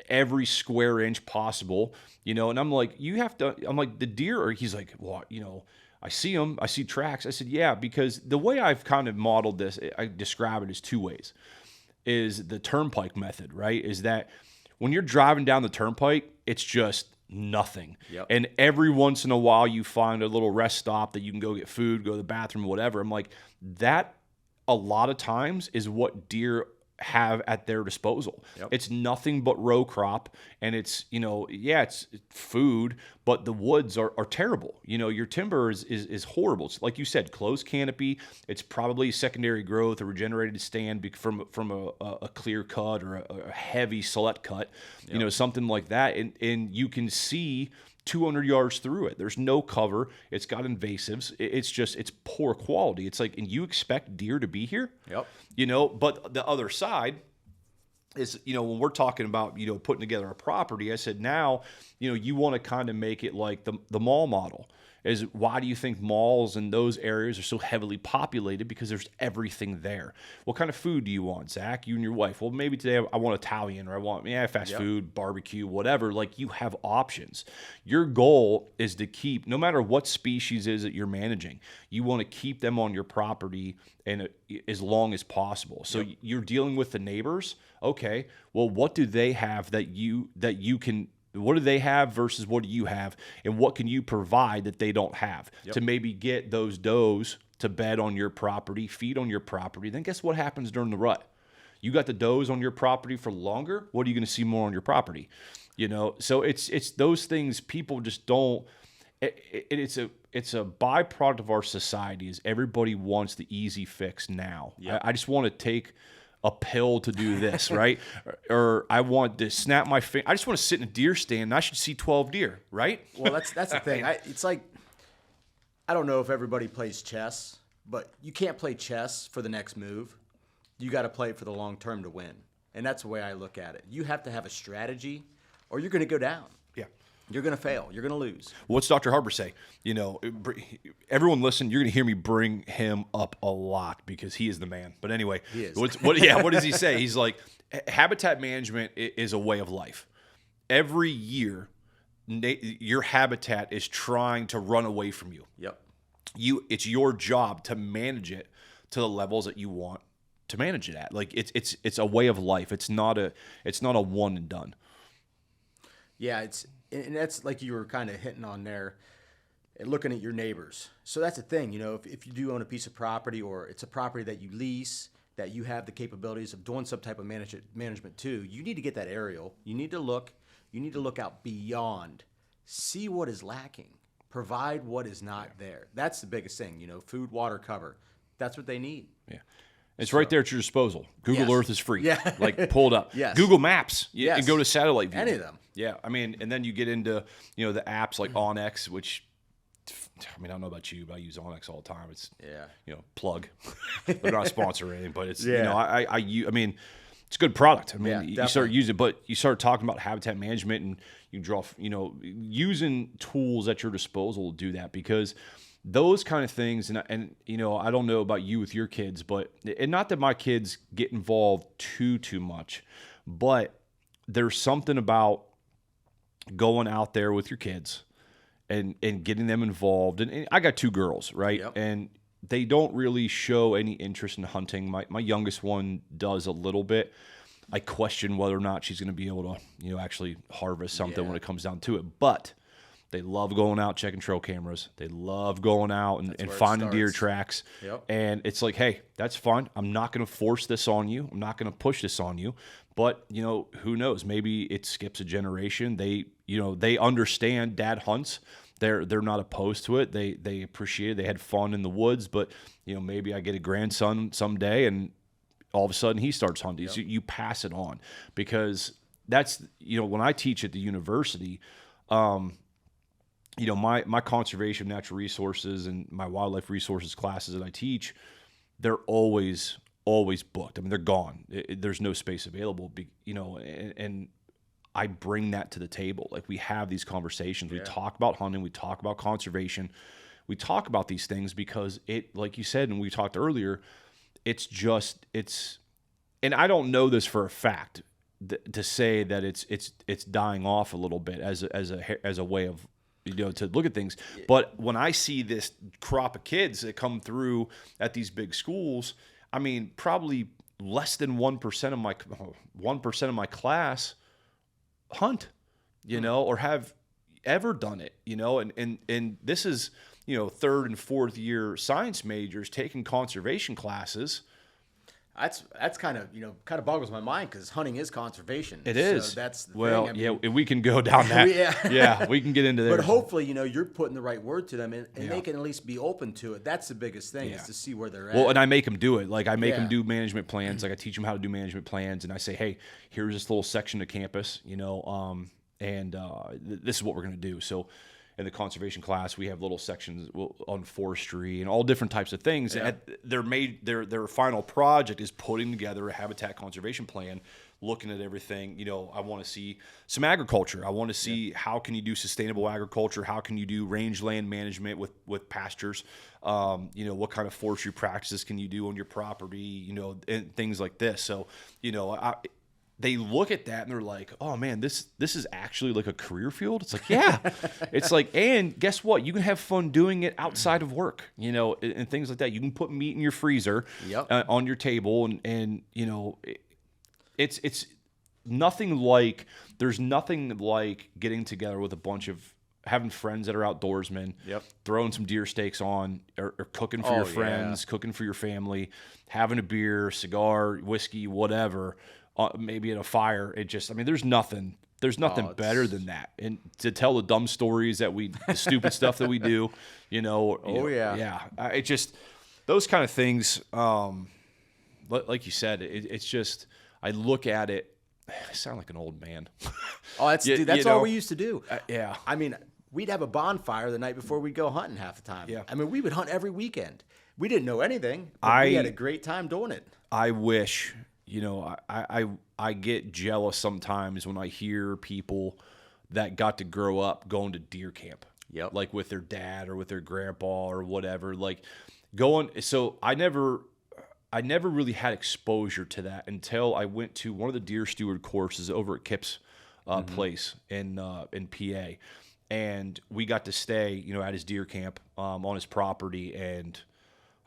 every square inch possible. And I'm like, the deer. Or he's like, well, I see them. I see tracks. I said, yeah, because the way I've kind of modeled this, I describe it as 2 ways. Is the turnpike method, right? Is that when you're driving down the turnpike, it's just nothing. Yep. And every once in a while you find a little rest stop that you can go get food, go to the bathroom, whatever. I'm like, that a lot of times is what deer have at their disposal. Yep. It's nothing but row crop, and it's, it's food, but the woods are terrible. Your timber is horrible. It's like you said, closed canopy. It's probably secondary growth or regenerated stand from a clear cut or a heavy select cut, something like that. And you can see 200 yards through it. There's no cover. It's got invasives. It's poor quality. It's like, and you expect deer to be here? Yep. But the other side is, when we're talking about, putting together a property, I said, now, you want to kind of make it like the mall model. Is why do you think malls in those areas are so heavily populated? Because there's everything there. What kind of food do you want, Zach? You and your wife. Well, maybe today I want Italian, or I want fast food, barbecue, whatever. Like, you have options. Your goal is to keep, no matter what species is that you're managing, you want to keep them on your property and as long as possible. So you're dealing with the neighbors. Okay, well, what do they have that you can? What do they have versus what do you have, and what can you provide that they don't have to maybe get those does to bed on your property, feed on your property? Then guess what happens during the rut? You got the does on your property for longer. What are you going to see more on your property? So it's those things people just don't. It's a byproduct of our society. Is everybody wants the easy fix now? Yep. I just want to take a pill to do this, right? Or I want to snap my finger. I just want to sit in a deer stand and I should see 12 deer, right? Well, that's the thing. It's like, I don't know if everybody plays chess, but you can't play chess for the next move. You got to play it for the long term to win. And that's the way I look at it. You have to have a strategy or you're going to go down. Yeah. You're going to fail. You're going to lose. What's Dr. Harper say? You know, everyone listen, you're going to hear me bring him up a lot because he is the man. But anyway, he is. What does he say? He's like, habitat management is a way of life. Every year, your habitat is trying to run away from you. Yep. It's your job to manage it to the levels that you want to manage it at. Like it's a way of life. It's not a one and done. Yeah, and that's like you were kind of hitting on there, and looking at your neighbors. So that's the thing, you know, if you do own a piece of property or it's a property that you lease, that you have the capabilities of doing some type of management too, you need to get that aerial. You need to look out beyond, see what is lacking, provide what is not there. That's the biggest thing, you know, food, water, cover. That's what they need. Yeah. It's right there at your disposal. Google Earth is free. Yeah. Like, pull it up. Yes. Google Maps. Yes. And go to satellite view. Any of them. Yeah. I mean, and then you get into, you know, the apps like Onyx, which, I mean, I don't know about you, but I use Onyx all the time. It's, you know, plug. They're not a sponsor or anything, but it's, you know, I mean, it's a good product. I mean, you start using it, but you start talking about habitat management and you draw, you know, using tools at your disposal to do that, because those kind of things, and you know, I don't know about you with your kids, but and not that my kids get involved too much, but there's something about going out there with your kids and getting them involved. And I got 2 girls, right? Yep. And they don't really show any interest in hunting. My youngest one does a little bit. I question whether or not she's going to be able to, you know, actually harvest something when it comes down to it. But they love going out checking trail cameras. They love going out and finding deer tracks. Yep. And it's like, hey, that's fine. I'm not going to force this on you. I'm not going to push this on you. But, you know, who knows? Maybe it skips a generation. They, you know, they understand dad hunts. They're not opposed to it. They appreciate it. They had fun in the woods. But, you know, maybe I get a grandson someday and all of a sudden he starts hunting. So you pass it on, because that's, you know, when I teach at the university, you know, my conservation of natural resources and my wildlife resources classes that I teach, they're always booked. I mean, they're gone. There's no space available, you know, and I bring that to the table. Like, we have these conversations. We talk about hunting. We talk about conservation. We talk about these things because it, like you said, and we talked earlier, it's, and I don't know this for a fact to say that it's dying off a little bit as a way of, you know, to look at things. But when I see this crop of kids that come through at these big schools, I mean, probably less than 1% of my class hunt, you know, or have ever done it, you know, and this is, you know, 3rd and 4th year science majors taking conservation classes. That's kind of boggles my mind, because hunting is conservation. It is. So that's the thing. Well, I mean, yeah, we can go down that. Yeah, we can get into there. But hopefully, you know, you're putting the right word to them, and they can at least be open to it. That's the biggest thing, is to see where they're at. Well, and I make them do it. Like, I make them do management plans. Like, I teach them how to do management plans, and I say, hey, here's this little section of campus, you know, this is what we're going to do. So in the conservation class, we have little sections on forestry and all different types of things. Yeah. Their final project is putting together a habitat conservation plan, looking at everything. You know, I want to see some agriculture. I want to see how can you do sustainable agriculture? How can you do rangeland management with pastures? You know, what kind of forestry practices can you do on your property? You know, and things like this. So, you know, they look at that and they're like, oh man, this is actually like a career field. It's like, yeah. It's like, and guess what? You can have fun doing it outside of work, you know, and things like that. You can put meat in your freezer on your table, and you know, it's nothing like, there's nothing like getting together with a bunch of, having friends that are outdoorsmen, throwing some deer steaks on, or cooking for your friends, cooking for your family, having a beer, cigar, whiskey, whatever, maybe at a fire. It just, I mean, there's nothing better than that. And to tell the dumb stories the stupid stuff that we do, you know. It just, those kind of things, like you said, it's just, I look at it, I sound like an old man. Oh, that's all we used to do. Yeah. I mean, we'd have a bonfire the night before we'd go hunting half the time. Yeah. I mean, we would hunt every weekend. We didn't know anything, but we had a great time doing it. I wish, I get jealous sometimes when I hear people that got to grow up going to deer camp. Yep. Like with their dad or with their grandpa or whatever. Like going, so I never really had exposure to that until I went to one of the deer steward courses over at Kip's place in PA. And we got to stay, at his deer camp on his property. And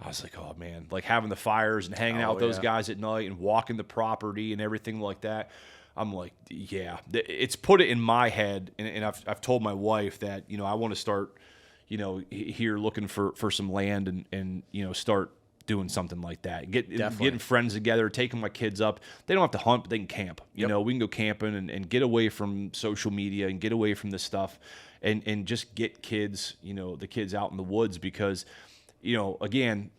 I was like, oh, man, like having the fires and hanging out with those guys at night and walking the property and everything like that. I'm like, yeah, it's put it in my head. And I've told my wife that, I want to start, here looking for some land and start doing something like that. Getting friends together, taking my kids up. They don't have to hunt, but they can camp. We can go camping and get away from social media and get away from this stuff and just get kids, the kids out in the woods because, again,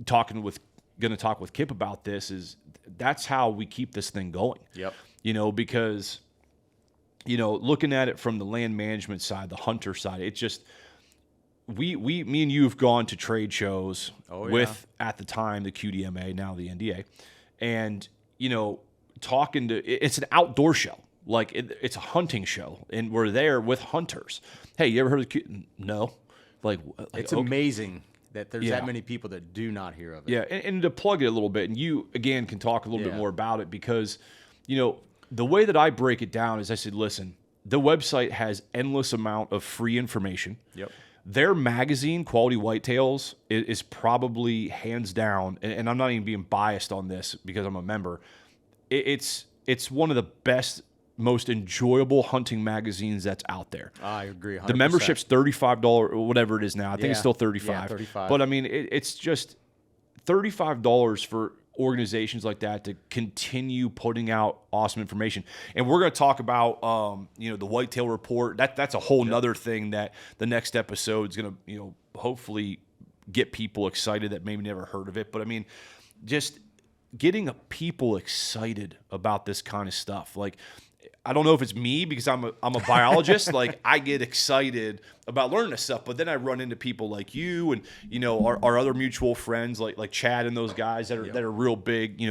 going to talk with Kip about this is that's how we keep this thing going. Yep. Because, looking at it from the land management side, the hunter side, it's just, me and you have gone to trade shows with, at the time, the QDMA, now the NDA. And, talking to, it's an outdoor show. Like, it's a hunting show. And we're there with hunters. Hey, you ever heard of the No. Like it's amazing that there's that many people that do not hear of it. Yeah, and to plug it a little bit, and you, again, can talk a little bit more about it because, the way that I break it down is I said, listen, the website has endless amount of free information. Yep. Their magazine, Quality Whitetails, is probably hands down, and I'm not even being biased on this because I'm a member. It's one of the best, most enjoyable hunting magazines that's out there. I agree 100%. The membership's $35 or whatever it is now. I think it's still $35. Yeah, $35. But I mean, it's just $35 for organizations like that to continue putting out awesome information. And we're going to talk about, the Whitetail Report. That's a whole nother thing that the next episode is going to, hopefully get people excited that maybe never heard of it. But I mean, just getting people excited about this kind of stuff. Like, I don't know if it's me because I'm a biologist. Like, I get excited about learning this stuff, but then I run into people like you and our other mutual friends like Chad and those guys that are real big.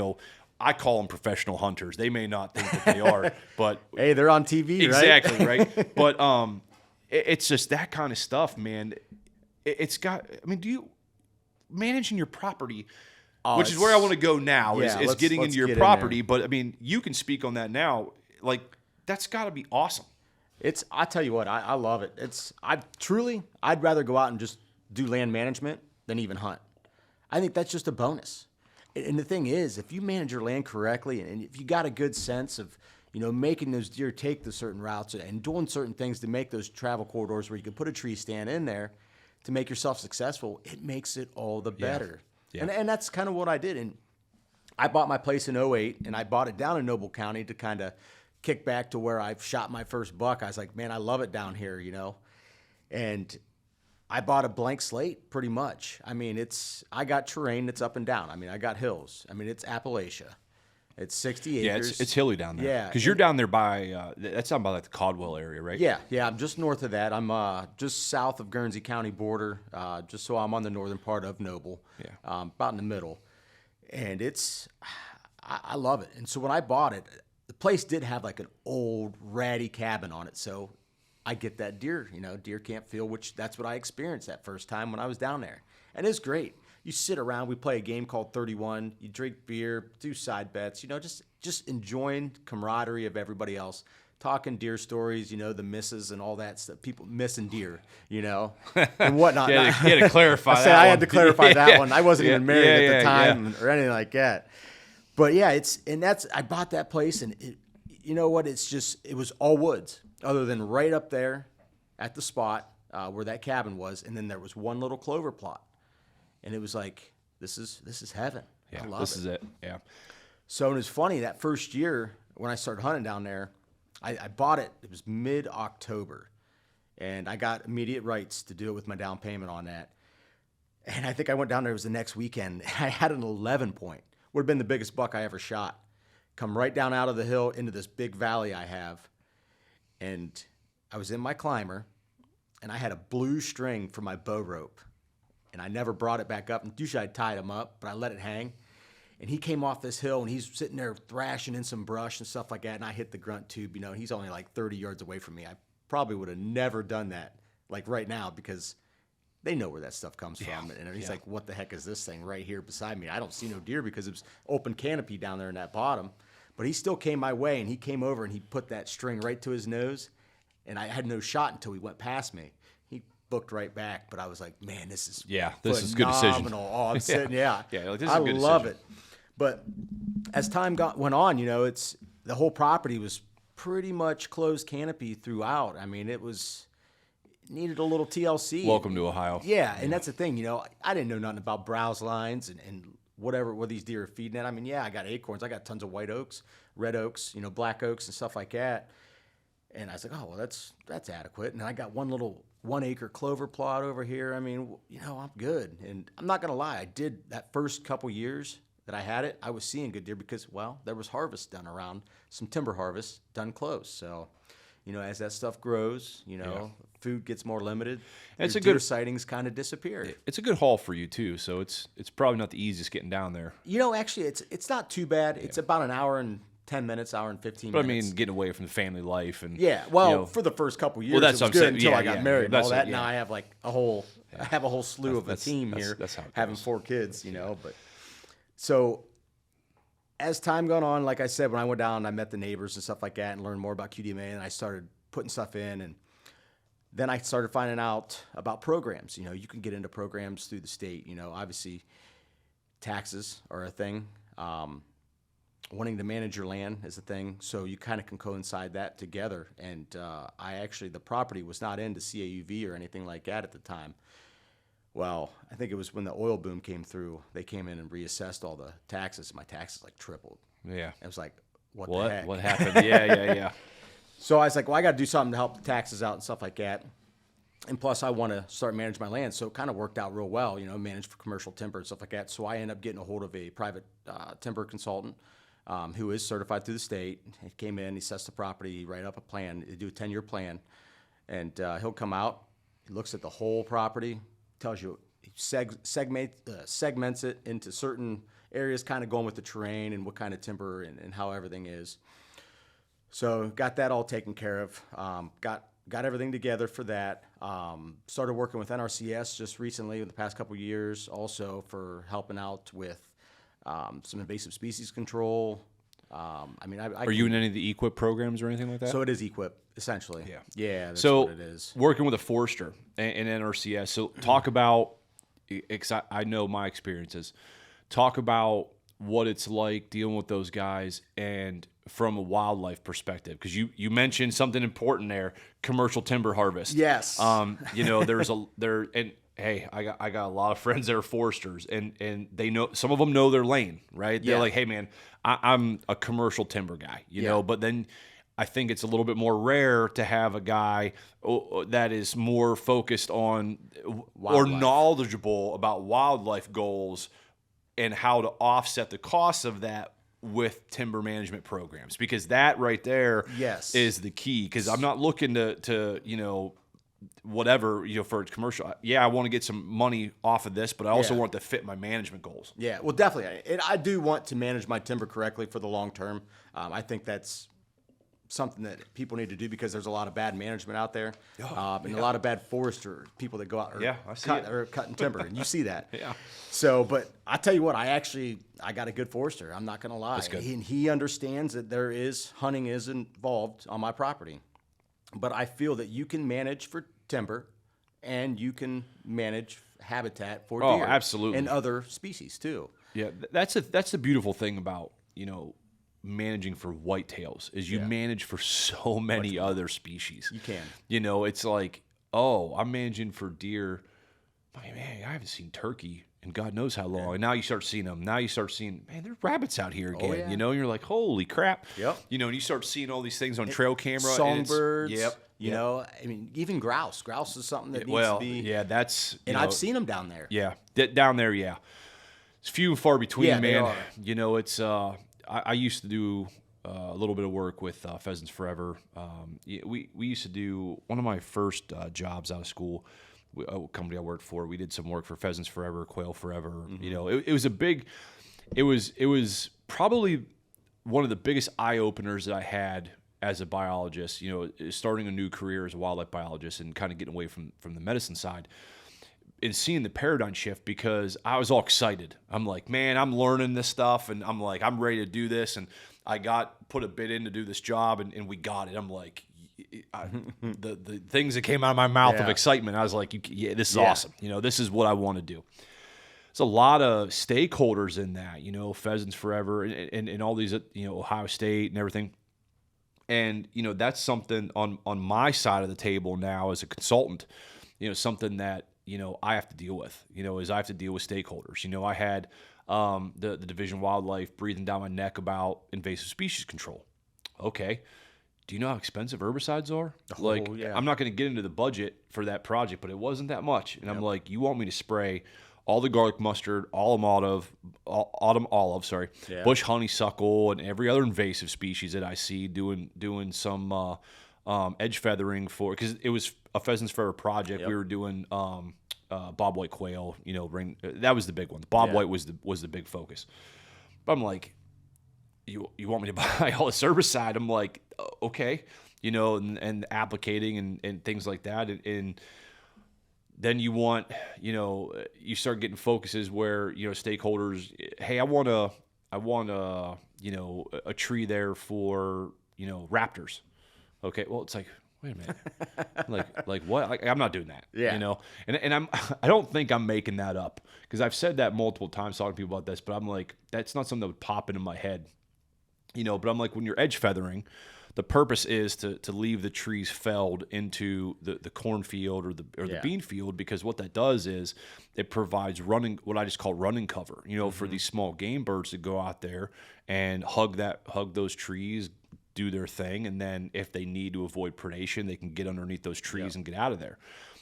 I call them professional hunters. They may not think that they are, but hey, they're on TV, exactly right. But it's just that kind of stuff, man. It's got. I mean, do you managing your property? Which is where I want to go now. Is getting into your property, but I mean, you can speak on that now. Like, that's got to be awesome. I tell you what, I love it. I'd rather go out and just do land management than even hunt. I think that's just a bonus. And the thing is, if you manage your land correctly and if you got a good sense of, making those deer take the certain routes and doing certain things to make those travel corridors where you can put a tree stand in there to make yourself successful, it makes it all the better. Yeah. And that's kind of what I did. And I bought my place in 2008, and I bought it down in Noble County to kind of kick back to where I've shot my first buck. I was like, man, I love it down here, And I bought a blank slate pretty much. I mean, I got terrain that's up and down. I mean, I got hills. I mean, it's Appalachia. It's 60 acres. Yeah, it's hilly down there. Yeah. Because you're down there by, that's down by like the Caldwell area, right? Yeah, I'm just north of that. I'm just south of Guernsey County border, just so I'm on the northern part of Noble. Yeah. About in the middle. And I love it. And so when I bought it, the place did have like an old ratty cabin on it. So I get that deer camp feel, which that's what I experienced that first time when I was down there. And it's great. You sit around, we play a game called 31, you drink beer, do side bets, just enjoying camaraderie of everybody else, talking deer stories, the misses and all that stuff, people missing deer, and whatnot. Yeah, you had to clarify that I had to clarify that one. I wasn't even married at the time or anything like that. But yeah, I bought that place and you know what? It was all woods other than right up there at the spot where that cabin was. And then there was one little clover plot. And it was like, this is heaven. Yeah, I love this is it. Yeah. So it was funny that first year when I started hunting down there, I bought it. It was mid-October. And I got immediate rights to do it with my down payment on that. And I think I went down there, it was the next weekend. And I had an 11 point, would have been the biggest buck I ever shot. Come right down out of the hill into this big valley I have. And I was in my climber, and I had a blue string for my bow rope. And I never brought it back up. And usually I'd tied him up, but I let it hang. And he came off this hill, and he's sitting there thrashing in some brush and stuff like that. And I hit the grunt tube. You know, he's only like 30 yards away from me. I probably would have never done that, like right now, because they know where that stuff comes from. And he's like, what the heck is this thing right here beside me? I don't see no deer because it was open canopy down there in that bottom. But he still came my way, and he came over, and he put that string right to his nose. And I had no shot until he went past me. He booked right back, but I was like, man, this is this is a good decision. Oh, I'm sitting, like, this is I a good love decision. it. But as time went on, you know, it's the whole property was pretty much closed canopy throughout. I mean, it needed a little TLC. Welcome to Ohio. Yeah, and that's the thing, you know, I didn't know nothing about browse lines and what these deer are feeding at. I mean, I got acorns. I got tons of white oaks, red oaks, you know, black oaks and stuff like that. And I was like, oh, well, that's adequate. And I got one little 1 acre clover plot over here. I mean, you know, I'm good. And I'm not going to lie. I did that first couple years that I had it, I was seeing good deer because, well, there was harvest done around, some timber harvest done close. So, you know, as that stuff grows, you know, food gets more limited. And it's deer sightings kind of disappear. It's a good haul for you too, so it's probably not the easiest getting down there. You know, actually, it's not too bad. It's about an hour and 10 minutes, hour and 15 but minutes. I mean, getting away from the family life and well, you know, for the first couple years, that's it was what I'm good saying. until I got married and all that. Yeah. Now I have like a whole slew of a team here, that's how it having goes. 4 kids, you know. But so as time gone on, like I said, when I went down, I met the neighbors and stuff like that, and learned more about QDMA, and I started putting stuff in, and then I started finding out about programs. You know, you can get into programs through the state. You know, obviously, taxes are a thing. Wanting to manage your land is a thing, so you kind of can coincide that together. And the property was not into CAUV or anything like that at the time. Well, I think it was when the oil boom came through, they came in and reassessed all the taxes. My taxes like tripled. Yeah. It was like, what the heck? What happened? Yeah. So I was like, well, I got to do something to help the taxes out and stuff like that. And plus, I want to start managing my land. So it kind of worked out real well, you know, managed for commercial timber and stuff like that. So I ended up getting a hold of a private timber consultant who is certified through the state. He came in, he assessed the property, write up a plan, they do a 10-year plan. And he'll come out, he looks at the whole property, tells you, he segments it into certain areas, kind of going with the terrain and what kind of timber and how everything is. So got that all taken care of. Got everything together for that. Started working with NRCS just recently in the past couple of years, also for helping out with some invasive species control. Are you in any of the EQIP programs or anything like that? So it is EQIP, essentially. Yeah, that's so what it is. Working with a forester and NRCS. So talk about, I know my experiences. Talk about what it's like dealing with those guys and from a wildlife perspective, because you mentioned something important there, commercial timber harvest. Yes. You know, and hey, I got a lot of friends that are foresters, and they know, some of them know their lane, right? They're like, hey man, I'm a commercial timber guy, you know, but then I think it's a little bit more rare to have a guy that is more focused on or knowledgeable about wildlife goals and how to offset the costs of that with timber management programs, because that right there is the key. Because I'm not looking to you know, whatever, you know, for commercial. I want to get some money off of this, but I also want it to fit my management goals. Yeah, well, definitely. I do want to manage my timber correctly for the long term. I think that's something that people need to do, because there's a lot of bad management out there, and a lot of bad forester people that go out or cutting timber, and you see that. So, but I tell you what, I got a good forester. I'm not going to lie. That's good. He understands that hunting is involved on my property, but I feel that you can manage for timber, and you can manage habitat for deer, absolutely, and other species too. Yeah, that's the beautiful thing about, you know, managing for whitetails is you manage for so many other species. You can. You know, it's like, oh, I'm managing for deer. Man, I haven't seen turkey in God knows how long. And now you start seeing them. Now you start seeing, man, there's rabbits out here again. You know, and you're like, holy crap. You know, and you start seeing all these things on trail camera. Songbirds. You know, I mean, even grouse. Grouse is something that needs to be. Yeah, that's. And I've seen them down there. Yeah, down there, yeah. It's few and far between, Yeah, they man. are. You know, it's I used to do a little bit of work with Pheasants Forever. We used to do one of my first jobs out of school. A company I worked for, we did some work for Pheasants Forever, Quail Forever. You know, it was a big. It was probably one of the biggest eye openers that I had as a biologist. You know, starting a new career as a wildlife biologist and kind of getting away from the medicine side. And seeing the paradigm shift, because I was all excited. I'm like, man, I'm learning this stuff, and I'm like, I'm ready to do this. And I put a bid in to do this job, and we got it. I'm like, the things that came out of my mouth of Yeah. excitement, I was like, yeah, this is Yeah. awesome. You know, this is what I want to do. There's a lot of stakeholders in that, you know, Pheasants Forever and all these, you know, Ohio State and everything. And, you know, that's something on my side of the table now as a consultant, you know, something that, you know, I have to deal with, you know, is I have to deal with stakeholders. You know, I had the Division of Wildlife breathing down my neck about invasive species control. Okay. Do you know how expensive herbicides are? Like, yeah. I'm not going to get into the budget for that project, but it wasn't that much. And I'm like, you want me to spray all the garlic mustard, autumn olive, Yeah. bush honeysuckle, and every other invasive species that I see doing some edge feathering for, because it was a Pheasants Forever project. Yep. We were doing bobwhite quail. You know, that was the big one. The bobwhite was the big focus. But I'm like, you want me to buy all this herbicide? I'm like, okay, you know, and applicating and things like that, and then you want, you know, you start getting focuses where, you know, stakeholders, hey, I want you know, a tree there for, you know, raptors. Okay, well, it's like, wait a minute, like what? I'm not doing that. Yeah. You know, and I don't think I'm making that up, because I've said that multiple times talking to people about this, but I'm like, that's not something that would pop into my head. You know, but I'm like, when you're edge feathering, the purpose is to leave the trees felled into the cornfield or the bean field, because what that does is it provides what I just call running cover, you know, for these small game birds to go out there and hug those trees, do their thing, and then if they need to avoid predation, they can get underneath those trees and get out of there.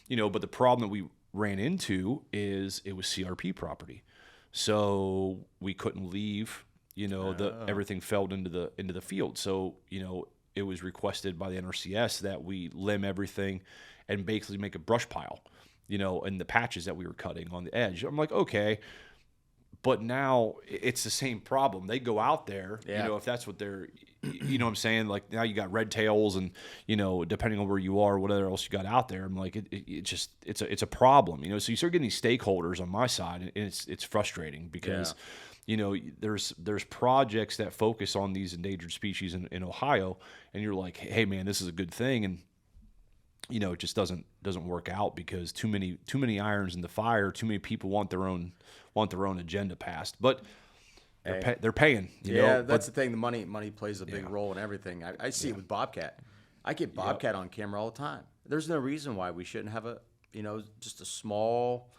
You know, but the problem that we ran into is it was CRP property. So we couldn't leave, you know, everything fell into the field. So, you know, it was requested by the NRCS that we limb everything and basically make a brush pile, you know, in the patches that we were cutting on the edge. I'm like, okay, but now it's the same problem. They go out there, you know, if that's what they're, you know what I'm saying? Like, now you got red tails and, you know, depending on where you are, whatever else you got out there. I'm like, it's a problem, you know? So you start getting these stakeholders on my side, and it's frustrating because, you know, there's projects that focus on these endangered species in Ohio, and you're like, hey man, this is a good thing. And, you know, it just doesn't work out because too many irons in the fire. Too many people want their own agenda passed, but they're paying. You know? That's the thing. The money plays a big role in everything. I see it with Bobcat. I get Bobcat on camera all the time. There's no reason why we shouldn't have just a small,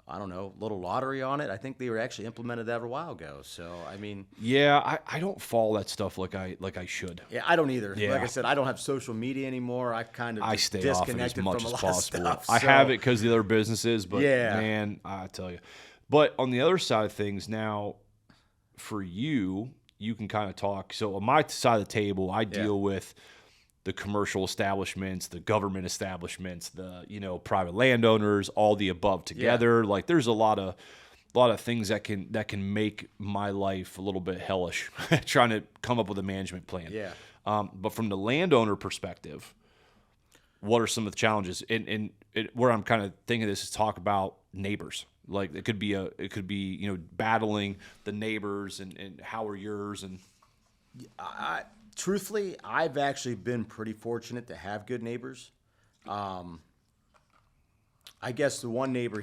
I don't know, little lottery on it. I think they were actually implemented that a while ago. So, I mean, I don't follow that stuff like I should. Yeah, I don't either. Yeah. Like I said, I don't have social media anymore. I stay off it as much as possible. Stuff, I have it because the other businesses, but Yeah. man, I tell you. But on the other side of things now, for you can kind of talk. So on my side of the table, I deal with the commercial establishments, the government establishments, the, you know, private landowners, all the above together. Like, there's a lot of things that can make my life a little bit hellish trying to come up with a management plan. Yeah. But from the landowner perspective, what are some of the challenges? And where I'm kind of thinking this is talk about neighbors. Like, it could be you know, battling the neighbors and how are yours, and Truthfully, I've actually been pretty fortunate to have good neighbors. I guess the one neighbor,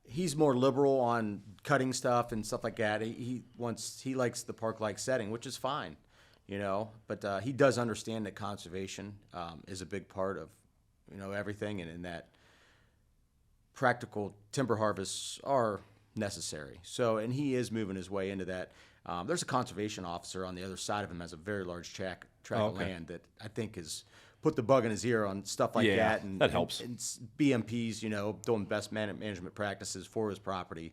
he's more liberal on cutting stuff and stuff like that. He likes the park-like setting, which is fine, you know. But he does understand that conservation is a big part of, you know, everything, and that practical timber harvests are necessary. So, and he is moving his way into that. There's a conservation officer on the other side of him, has a very large tract of land that I think is put the bug in his ear on stuff like that. And that helps. And BMPs, doing best management practices for his property.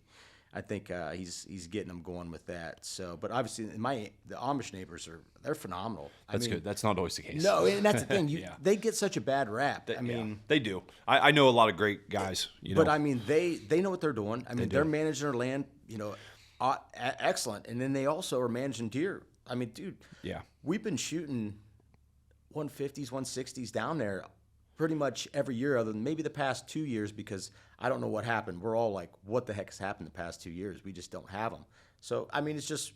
I think he's getting them going with that. So, but obviously, the Amish neighbors they're phenomenal. That's good. That's not always the case. No, and that's the thing. They get such a bad rap. They do. I know a lot of great guys. But I mean, they know what they're doing. I mean, they're managing their land. Excellent. And then they also are managing deer. I mean, dude. Yeah. We've been shooting 150s, 160s down there pretty much every year, other than maybe the past 2 years, because I don't know what happened. We're all like, what the heck has happened the past 2 years? We just don't have them. So, I mean, it's just,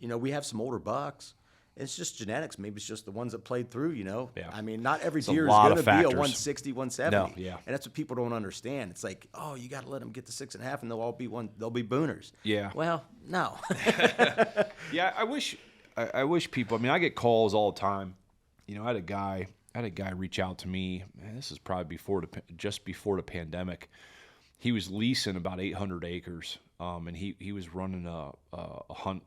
we have some older bucks. It's just genetics. Maybe it's just the ones that played through, Yeah. I mean, not every deer is going to be a 160, 170. No, yeah. And that's what people don't understand. It's like, oh, you got to let them get to 6.5 and they'll be booners. Yeah. Well, no. Yeah, I wish people, I mean, I get calls all the time. I had a guy reach out to me. Man, this is probably just before the pandemic. He was leasing about 800 acres, and he was running a hunt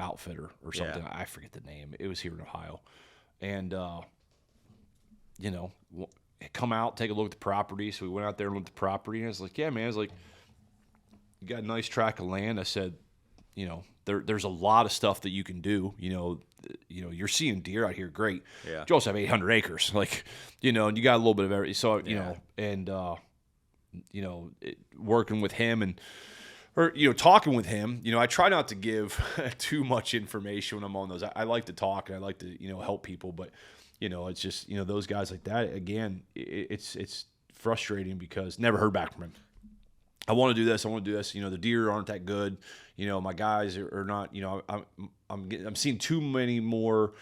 outfitter or something. Yeah. I forget the name. It was here in Ohio, and come out, take a look at the property. So we went out there and looked at the property, and I was like, yeah, man. I was like, you got a nice tract of land. I said, there's a lot of stuff that you can do. You're seeing deer out here, great. Yeah. You also have 800 acres, and you got a little bit of everything. So working with him or talking with him. I try not to give too much information when I'm on those. I like to talk and I like to help people, but it's just those guys like that. Again, it's frustrating because never heard back from him. I want to do this. I want to do this. The deer aren't that good. My guys are not. I'm seeing too many more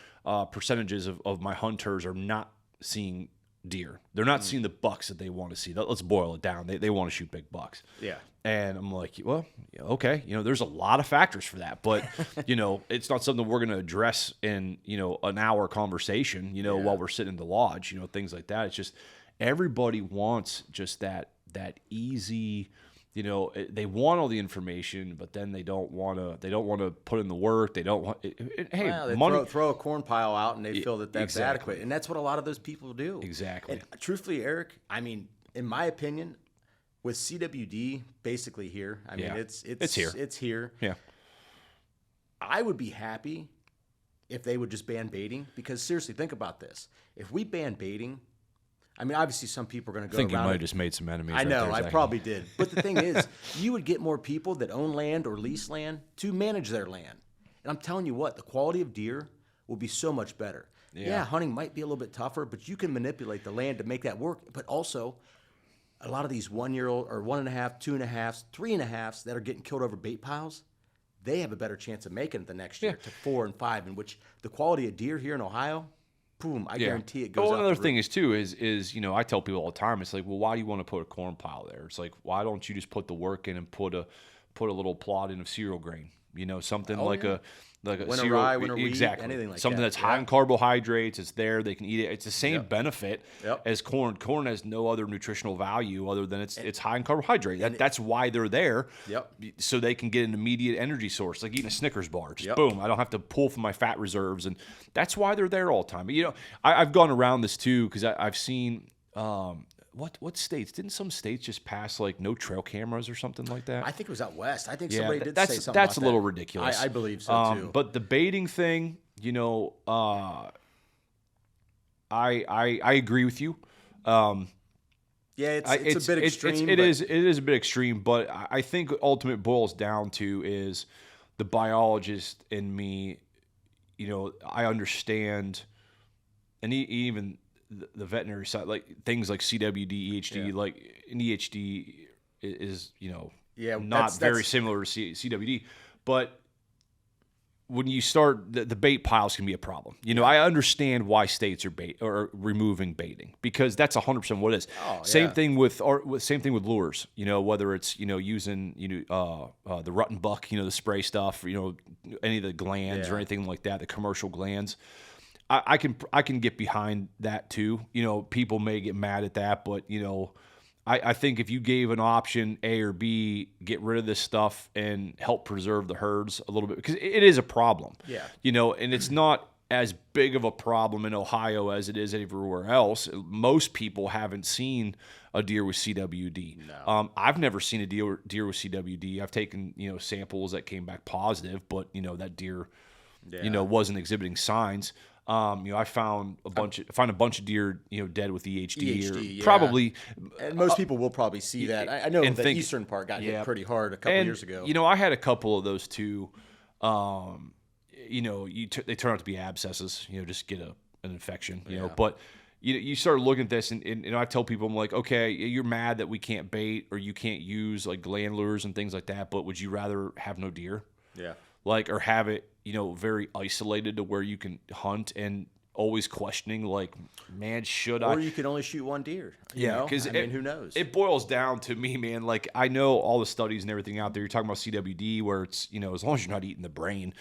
percentages of my hunters are not seeing deer. They're not seeing the bucks that they want to see. Let's boil it down. They want to shoot big bucks. Yeah. And I'm like, well, okay. There's a lot of factors for that, but it's not something we're going to address in an hour conversation. While we're sitting in the lodge. Things like that. It's just everybody wants just that easy. They want all the information, but then they don't want to put in the work. They don't want. Hey, they money. throw a corn pile out, and they feel that's exactly. adequate, and that's what a lot of those people do. Exactly. And truthfully, Eric, I mean, in my opinion, with CWD basically here, I mean, it's here. It's here. Yeah. I would be happy if they would just ban baiting, because seriously, think about this: if we ban baiting. I mean, obviously, some people are going to go. I think you around might have just made some enemies. I know, right there, I probably did. But the thing is, you would get more people that own land or lease land to manage their land. And I'm telling you what, the quality of deer will be so much better. Yeah, hunting might be a little bit tougher, but you can manipulate the land to make that work. But also, a lot of these 1-year-old or 1.5, 2.5, 3.5s that are getting killed over bait piles, they have a better chance of making it the next year to 4 and 5, in which the quality of deer here in Ohio, boom, I guarantee it goes up. Well, another thing is I tell people all the time, it's like, well, why do you want to put a corn pile there? It's like, why don't you just put the work in and put a little plot in of cereal grain? Something a winter cereal, rye, winter wheat, exactly. anything like something that. that's high in carbohydrates. It's there. They can eat it. It's the same benefit Yep. as corn. Corn has no other nutritional value other than it's high in carbohydrate. That's why they're there. Yep. So they can get an immediate energy source, like eating a Snickers bar. Just boom. I don't have to pull from my fat reserves, and that's why they're there all the time. But, I've gone around this too because I've seen. What states? Didn't some states just pass like no trail cameras or something like that? I think it was out west. I think somebody did say something that's about a little that. ridiculous. I believe so too. But the baiting thing, I agree with you. It's a bit extreme. It is a bit extreme, but I think ultimate boils down to is the biologist in me. I understand, and even the veterinary side, like things like CWD, EHD, like an EHD is not very similar to CWD, but when you start the bait piles can be a problem. I understand why states are removing baiting, because that's 100% what it is. Same thing with lures. Whether it's using the rut and buck, the spray stuff, any of the glands or anything like that, the commercial glands. I can get behind that too. People may get mad at that, but I think if you gave an option A or B, get rid of this stuff and help preserve the herds a little bit, because it is a problem. Yeah. And it's not as big of a problem in Ohio as it is everywhere else. Most people haven't seen a deer with CWD. No. I've never seen a deer with CWD. I've taken, samples that came back positive, but, that deer, wasn't exhibiting signs. I found a bunch of deer, dead with EHD, or probably. And most people will probably see that. I know the eastern part got hit pretty hard a couple years ago. I had a couple of those too. They turn out to be abscesses, just get an infection, but you start looking at this and I tell people, I'm like, okay, you're mad that we can't bait or you can't use like land lures and things like that, but would you rather have no deer? Yeah. Like, or have it, very isolated to where you can hunt and always questioning, like, man, should I? Or you can only shoot one deer. Yeah, because who knows? It boils down to me, man. Like, I know all the studies and everything out there. You're talking about CWD, where it's, as long as you're not eating the brain,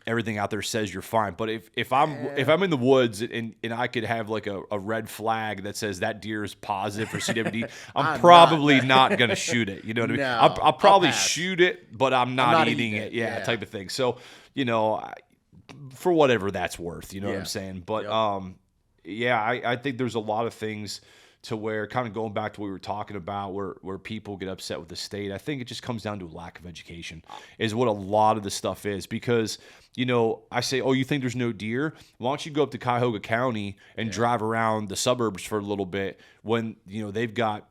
everything out there says you're fine. But if I'm in the woods and I could have like a red flag that says that deer is positive for CWD, I'm probably not gonna shoot it. You know what I mean? No, I'll probably shoot it, but I'm not eating it. Yeah, type of thing. So for whatever that's worth, you know what I'm saying? But I think there's a lot of things to where, kind of going back to what we were talking about, where people get upset with the state. I think it just comes down to a lack of education is what a lot of the stuff is. Because, I say, oh, you think there's no deer? Why don't you go up to Cuyahoga County and drive around the suburbs for a little bit when, they've got,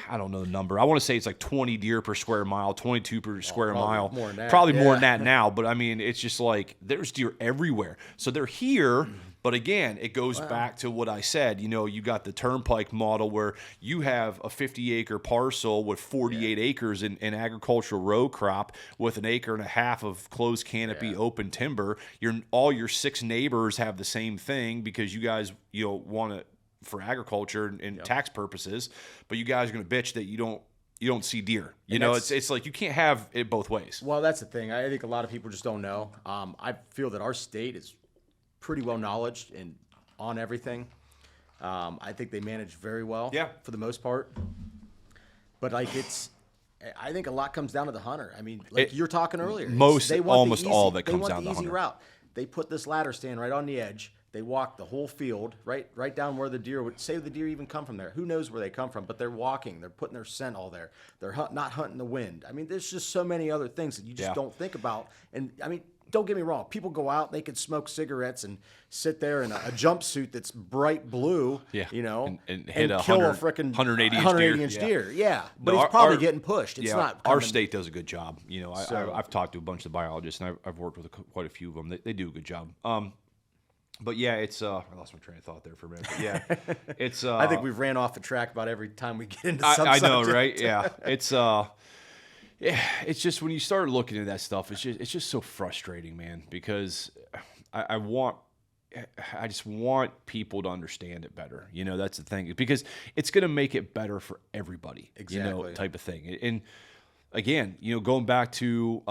I don't know the number. I want to say it's like 20 deer per square mile, 22 per square mile. More than that. Probably more than that now. But, I mean, it's just like there's deer everywhere. So they're here. But again, it goes back to what I said. You got the turnpike model where you have a 50-acre parcel with 48 acres in agricultural row crop with an acre and a half of closed canopy open timber. All your 6 neighbors have the same thing because you guys want it for agriculture and tax purposes, but you guys are going to bitch that you don't see deer. It's like you can't have it both ways. Well, that's the thing. I think a lot of people just don't know. I feel that our state is pretty well knowledged and on everything. I think they manage very well for the most part. But I think a lot comes down to the hunter. I mean, like you're talking earlier. Almost all that comes down to the hunter. They want the easy route. They put this ladder stand right on the edge. They walk the whole field right down where the deer would say the deer even come from there. Who knows where they come from, but they're walking. They're putting their scent all there. They're not hunting the wind. I mean, there's just so many other things that you just don't think about. And I mean, don't get me wrong. People go out, they could smoke cigarettes and sit there in a jumpsuit that's bright blue, and hit a kill a freaking 180-inch deer. Yeah, but he's probably getting pushed. It's not. Our state does a good job. I've talked to a bunch of biologists, and I've worked with quite a few of them. They do a good job. But yeah, it's I lost my train of thought there for a minute. But yeah, it's. I think we've ran off the track about every time we get into something. I know, right? Yeah, it's. Yeah, it's just when you start looking at that stuff, it's just so frustrating, man. Because I just want people to understand it better. That's the thing, because it's going to make it better for everybody. Exactly. Type of thing. And again, going back to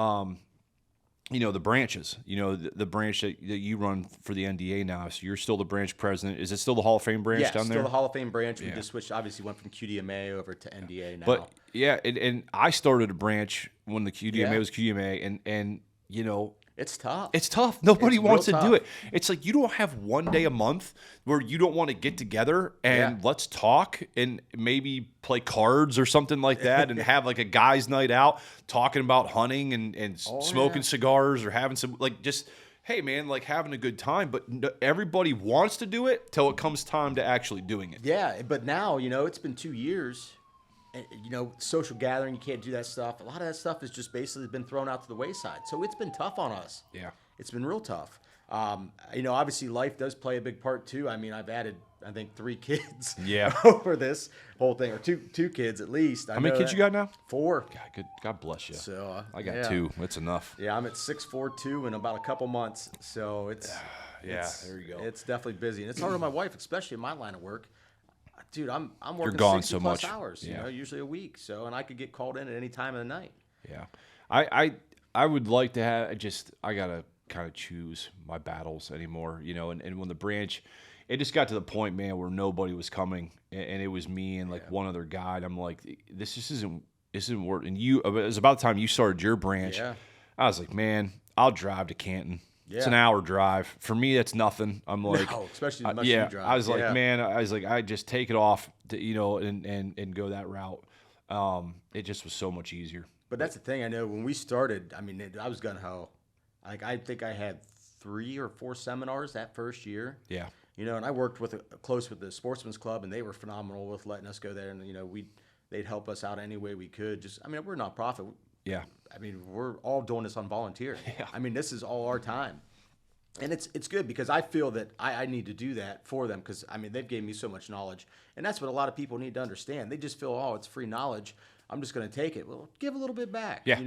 the branches. The branch that you run for the NDA now. So you're still the branch president. Is it still the Hall of Fame branch down there? Yeah, still the Hall of Fame branch. We just switched. Obviously, went from QDMA over to NDA now. But yeah, and I started a branch when the QDMA was QDMA, and it's tough. It's tough. Nobody wants to do it. It's like you don't have one day a month where you don't want to get together and let's talk and maybe play cards or something like that and have like a guys' night out talking about hunting and smoking cigars or having some just, hey man, like having a good time. But everybody wants to do it till it comes time to actually doing it. Yeah, but now, it's been 2 years. Social gathering, you can't do that stuff. A lot of that stuff has just basically been thrown out to the wayside. So it's been tough on us. Yeah. It's been real tough. Obviously life does play a big part too. I mean, I've added, I think 3 kids over this whole thing, or two kids at least. How many kids you got now? 4. God bless you. So I got 2. That's enough. Yeah, I'm at 6'4", in about a couple months. So it's there you go. It's definitely busy. And it's hard on my wife, especially in my line of work. Dude, I'm working You're gone 60 so plus much. hours, usually a week. So, and I could get called in at any time of the night. Yeah. I would like to have I got to kind of choose my battles anymore, and when the branch, it just got to the point, man, where nobody was coming and it was me and like one other guy. And I'm like, this just isn't working. And it was about the time you started your branch. Yeah. I was like, man, I'll drive to Canton. Yeah. It's an hour drive. For me, that's nothing. I'm like, No, especially the much yeah. you drive. I was like, Yeah. man, I just take it off, to, and go that route. It just was so much easier. But that's the thing. I know when we started, I mean, I was gun ho. Like I think I had 3 or 4 seminars that first year. Yeah. And I worked close with the Sportsman's Club, and they were phenomenal with letting us go there, and they'd help us out any way we could. We're a nonprofit. Yeah. I mean, we're all doing this on volunteer. Yeah. I mean, this is all our time. And it's good because I feel that I need to do that for them because, I mean, they've given me so much knowledge. And that's what a lot of people need to understand. They just feel, oh, it's free knowledge. I'm just going to take it. Well, give a little bit back, Yeah.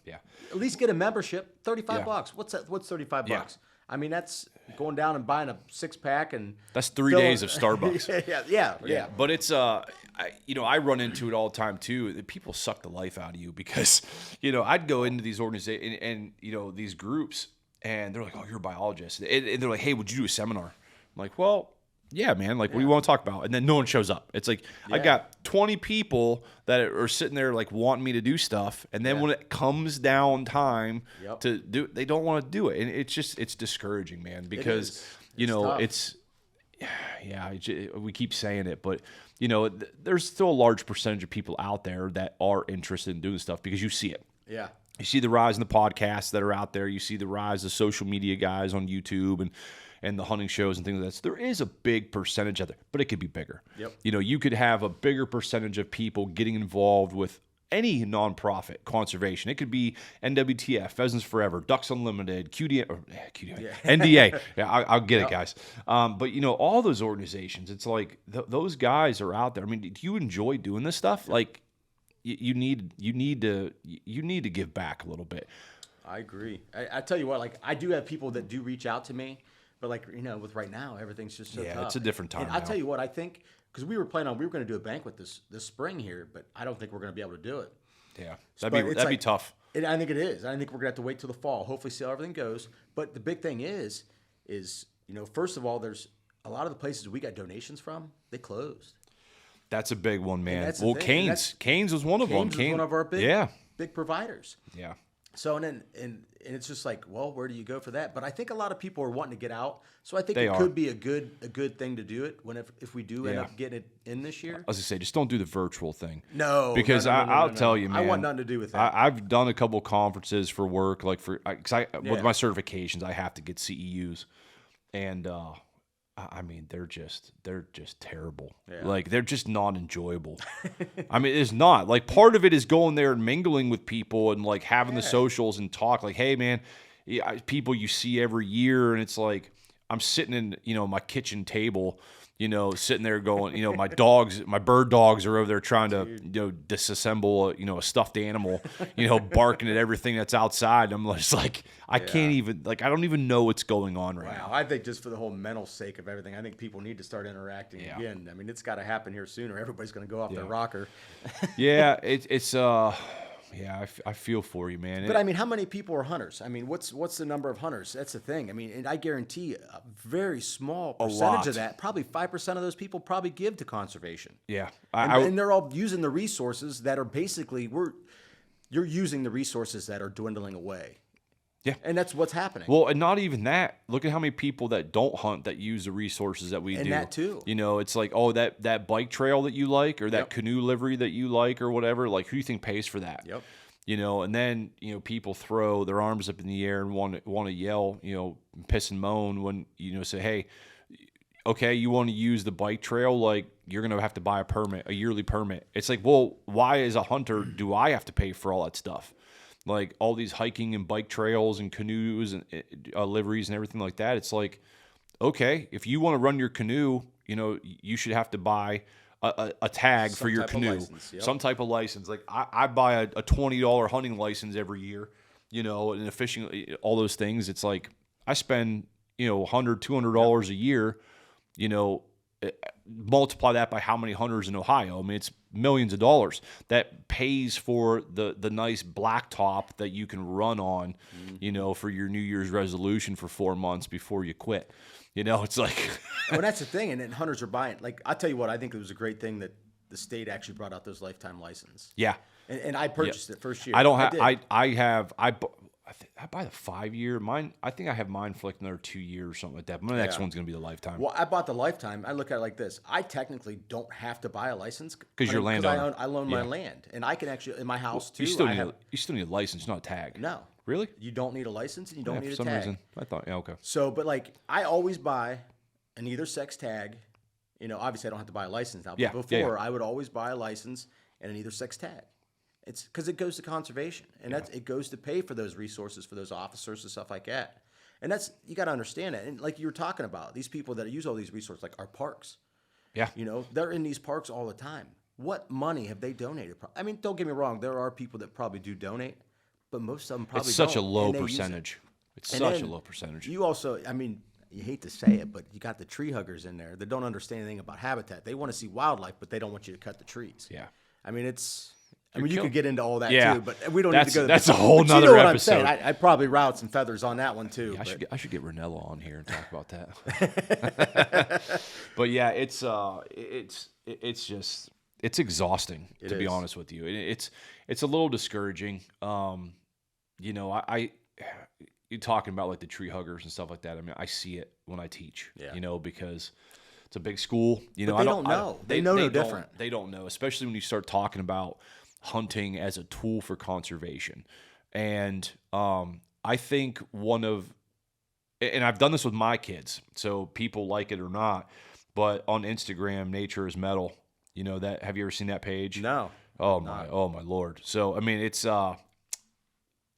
Yeah. At least get a membership, $35. Yeah. What's that? What's $35? Yeah. I mean, that's going down and buying a 6-pack and That's 3 days of Starbucks. yeah. But it's I run into it all the time too. People suck the life out of you because I'd go into these organizations and these groups and they're like, oh, you're a biologist, and they're like, hey, would you do a seminar? I'm like, well, yeah, man. Like, what do you want to talk about? And then no one shows up. It's like I got 20 people that are sitting there like wanting me to do stuff, and then when it comes down time to do, they don't want to do it, and it's discouraging, man. Because tough. we keep saying it, but there's still a large percentage of people out there that are interested in doing stuff because you see it. Yeah. You see the rise in the podcasts that are out there. You see the rise of social media guys on YouTube and the hunting shows and things like that. So there is a big percentage out there, but it could be bigger. Yep. You could have a bigger percentage of people getting involved with any nonprofit conservation. It could be NWTF, Pheasants Forever, Ducks Unlimited, NDA. Yeah, I'll get it, guys. But all those organizations, it's like those guys are out there. I mean, do you enjoy doing this stuff? Like, you need to give back a little bit. I agree. I tell you what, like I do have people that do reach out to me, but like with right now everything's just so tough. It's a different time. And I tell you what, I think because we were going to do a banquet this spring here, but I don't think we're going to be able to do it. Yeah, that'd be tough. I think it is. I think we're going to have to wait till the fall. Hopefully, see how everything goes. But the big thing is first of all, there's a lot of the places we got donations from, they closed. That's a big one, man. Well, Canes was one of them. Canes was one of our big providers. Yeah. So and it's just like, well, where do you go for that? But I think a lot of people are wanting to get out. So I think could be a good thing to do it if we do end up getting it in this year. I was gonna say, just don't do the virtual thing. No, because I'll tell you, man. I want nothing to do with that. I've done a couple conferences for work, like with my certifications, I have to get CEUs, and I mean, they're just terrible. Yeah. Like, they're just not enjoyable. I mean, it's not. Like, part of it is going there and mingling with people and, like, having the socials and talk. Like, hey, man, people you see every year, and it's like I'm sitting in, my kitchen table, sitting there going, my bird dogs are over there trying to, disassemble, a stuffed animal, barking at everything that's outside. I'm just like, I can't even, like, I don't even know what's going on right now. I think just for the whole mental sake of everything, I think people need to start interacting again. I mean, it's got to happen here sooner. Everybody's going to go off their rocker. I feel for you, man. But I mean, how many people are hunters? I mean, what's the number of hunters? That's the thing. I mean, and I guarantee a very small percentage of that, probably 5% of those people probably give to conservation. Yeah. And they're all using the resources that are basically, you're using the resources that are dwindling away. Yeah. And that's what's happening. Well, and not even that. Look at how many people that don't hunt that use the resources that we do. And that too. It's like, oh, that bike trail that you like, or that canoe livery that you like, or whatever. Like, who do you think pays for that? Yep. And then, people throw their arms up in the air and want to yell, piss and moan when, say, hey, okay, you want to use the bike trail, like, you're going to have to buy a yearly permit. It's like, well, why as a hunter do I have to pay for all that stuff? Like, all these hiking and bike trails and canoes and liveries and everything like that. It's like, okay, if you want to run your canoe, you should have to buy a tag for your canoe, some type of license. Like, I buy a $20 hunting license every year, and a fishing, all those things. It's like I spend, $100, $200 a year, multiply that by how many hunters in Ohio. I mean, it's millions of dollars that pays for the nice blacktop that you can run on, for your New Year's resolution for 4 months before you quit. It's like, well, that's the thing. And then hunters are buying, like, I'll tell you what, I think it was a great thing that the state actually brought out those lifetime license. Yeah. And I purchased it first year. I don't have, I buy the 5-year. Mine, I think I have mine for like another 2 years or something like that. But my next one's gonna be the lifetime. Well, I bought the lifetime. I look at it like this: I technically don't have to buy a license Because you're a landowner. I own my land, and I can actually in my house too. You still need a license, not a tag. No, really? you don't need a license and you don't need for a some tag. reason, I thought, okay. So, but like I always buy an either sex tag. You know, obviously I don't have to buy a license now. But before I would always buy a license and an either sex tag. It's because it goes to conservation, and it goes to pay for those resources for those officers and stuff like that. And that's you got to understand it. And like you were talking about, these people that use all these resources, like our parks. Yeah. You know, they're in these parks all the time. What money have they donated? I mean, don't get me wrong. There are people that probably do donate, but most of them probably It's such don't, a low and they use it. percentage. It's And such a then low percentage. You also, I mean, you hate to say it, but you got the tree huggers in there that don't understand anything about habitat. They want to see wildlife, but they don't want you to cut the trees. Yeah. I mean, you could get into all that Yeah. too, but we don't need to go. That's a whole nother you know what episode. I'm saying? I'd probably route some feathers on that one too. Yeah, I should get Ranella on here and talk about that. But yeah, it's just exhausting to be honest with you. It's a little discouraging. You know, you're talking about like the tree huggers and stuff like that. I mean, I see it when I teach. Yeah. You know, because it's a big school. You know, But they don't know. They know no different. They don't know, especially when you start talking about hunting as a tool for conservation. And I think and I've done this with my kids, so people like it or not, but on Instagram, Nature is Metal. You know that? Have you ever seen that page? No. Oh my Lord. So I mean,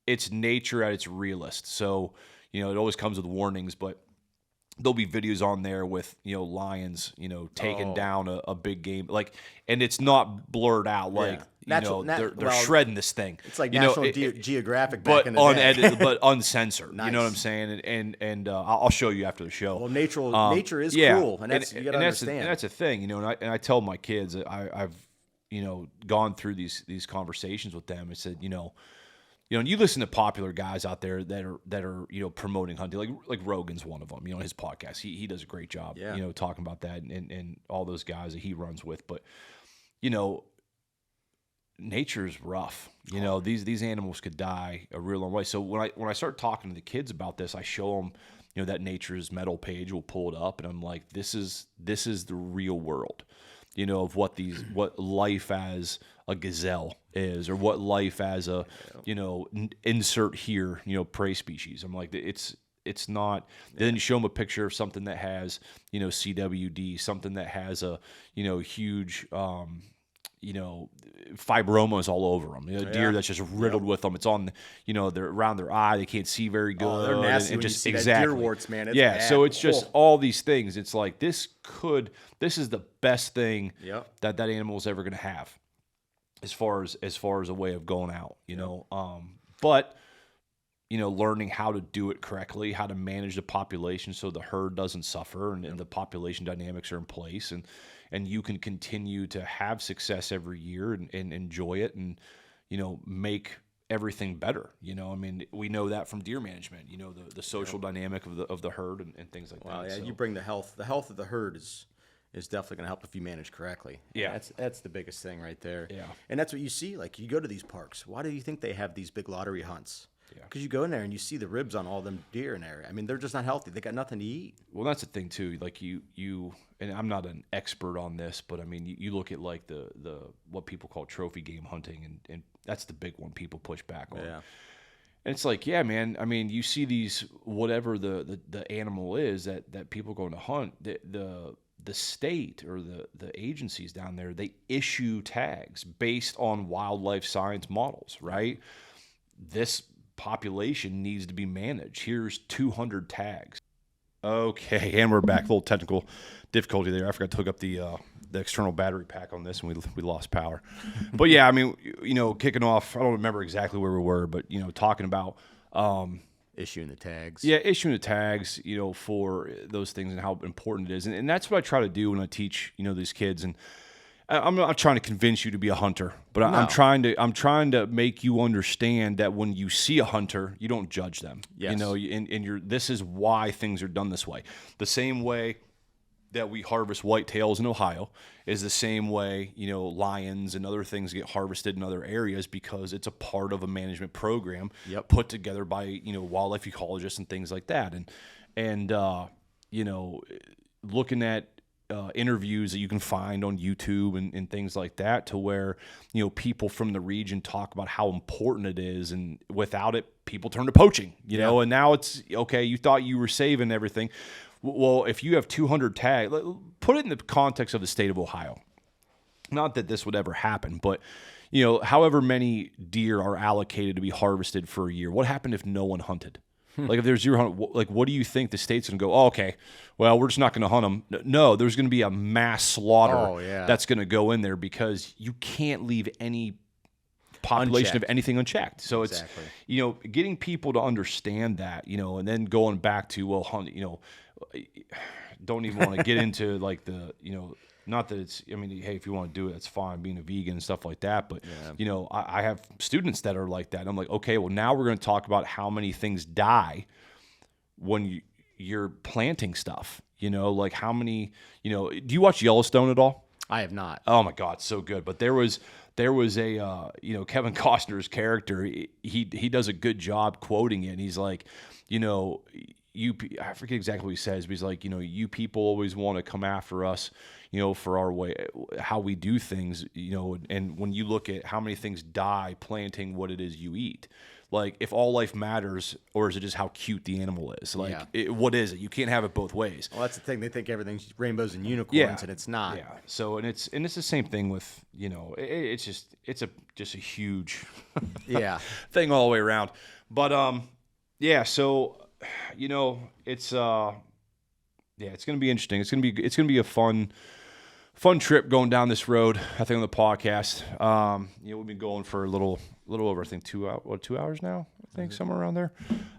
it's nature at its realest. So you know, it always comes with warnings, but there'll be videos on there with, you know, lions, you know, taking down a big game, like, and it's not blurred out like, they're shredding this thing. It's like you National know, Geographic but back in the day. unedited, but uncensored. Nice. You know what I'm saying? And I'll show you after the show. Well, nature is cruel, and that's you got to understand. And that's a thing, you know. And I tell my kids, I've you know gone through these conversations with them. I said, you know, and you listen to popular guys out there that are you know promoting hunting, like Rogan's one of them. You know, his podcast, he does a great job. Yeah. You know, talking about that and all those guys that he runs with. But you know, nature's rough. You know, these animals could die a real long way. So when I start talking to the kids about this, I show them, you know, that Nature's Metal page. We'll pull it up, and I'm like, this is the real world. You know, of what life as a gazelle is, or what life as a, you know, insert here, you know, prey species. I'm like, it's not. Then you show them a picture of something that has, you know, CWD, something that has a, you know, huge, you know, fibromas all over them. You know, deer that's just riddled with them. It's on, you know, they're around their eye. They can't see very good. Oh, they're nasty. And When just you see that deer warts, man. It's bad. So it's just all these things. It's like this is the best thing that animal is ever going to have, as far as a way of going out. You know, but you know, learning how to do it correctly, how to manage the population so the herd doesn't suffer and the population dynamics are in place, and you can continue to have success every year and enjoy it and, you know, make everything better. You know, I mean, we know that from deer management, you know, the social dynamic of the herd and things like that. Well, yeah, so. You bring the health of the herd is definitely going to help if you manage correctly. Yeah. That's the biggest thing right there. Yeah. And that's what you see. Like, you go to these parks. Why do you think they have these big lottery hunts? Yeah. Because you go in there and you see the ribs on all them deer in there. I mean, they're just not healthy. They got nothing to eat. Well, that's the thing too. Like you, and I'm not an expert on this, but I mean, you look at like the what people call trophy game hunting, and that's the big one people push back on. Yeah. And it's like, yeah, man. I mean, you see these whatever the animal is that people going to hunt. The state or the agencies down there, they issue tags based on wildlife science models, right? This population needs to be managed. Here's 200 tags. Okay, and we're back. A little technical difficulty there. I forgot to hook up the external battery pack on this, and we lost power. But yeah, I mean, you know, kicking off, I don't remember exactly where we were, but you know, talking about issuing the tags. Yeah, issuing the tags, you know, for those things and how important it is, and that's what I try to do when I teach, you know, these kids. And I'm not trying to convince you to be a hunter, but no. I'm trying to make you understand that when you see a hunter, you don't judge them. Yes. You know, and this is why things are done this way. The same way that we harvest whitetails in Ohio is the same way, lions and other things get harvested in other areas, because it's a part of a management program put together by, wildlife ecologists and things like that. And looking at interviews that you can find on YouTube and things like that, to where, people from the region talk about how important it is. And without it, people turn to poaching, and now it's okay. You thought you were saving everything. Well, if you have 200 tags, put it in the context of the state of Ohio. Not that this would ever happen, but, however many deer are allocated to be harvested for a year, what happened if no one hunted? Like, if there's 0 hunt, like, what do you think the state's going to go, oh, okay, well, we're just not going to hunt them? No, there's going to be a mass slaughter that's going to go in there, because you can't leave any population of anything unchecked. So it's, getting people to understand that, and then going back to, well, hunt, don't even want to get into like the, not that it's, hey, if you want to do it, that's fine, being a vegan and stuff like that. But, I have students that are like that. And I'm like, okay, well, now we're going to talk about how many things die when you're planting stuff, like how many, do you watch Yellowstone at all? I have not. Oh my God, so good. But there was a, Kevin Costner's character, he does a good job quoting it. And he's like, I forget exactly what he says, but he's like, you people always want to come after us, for our way, how we do things, and when you look at how many things die planting what it is you eat, like, if all life matters, or is it just how cute the animal is? Like, what is it? You can't have it both ways. Well, that's the thing. They think everything's rainbows and unicorns, and it's not. Yeah. So, and it's the same thing with, it's just a huge thing all the way around. But, so, it's it's going to be interesting. It's going to be a fun trip going down this road, I think, on the podcast. We've been going for a little over, I think, 2 hours now, I think, somewhere around there.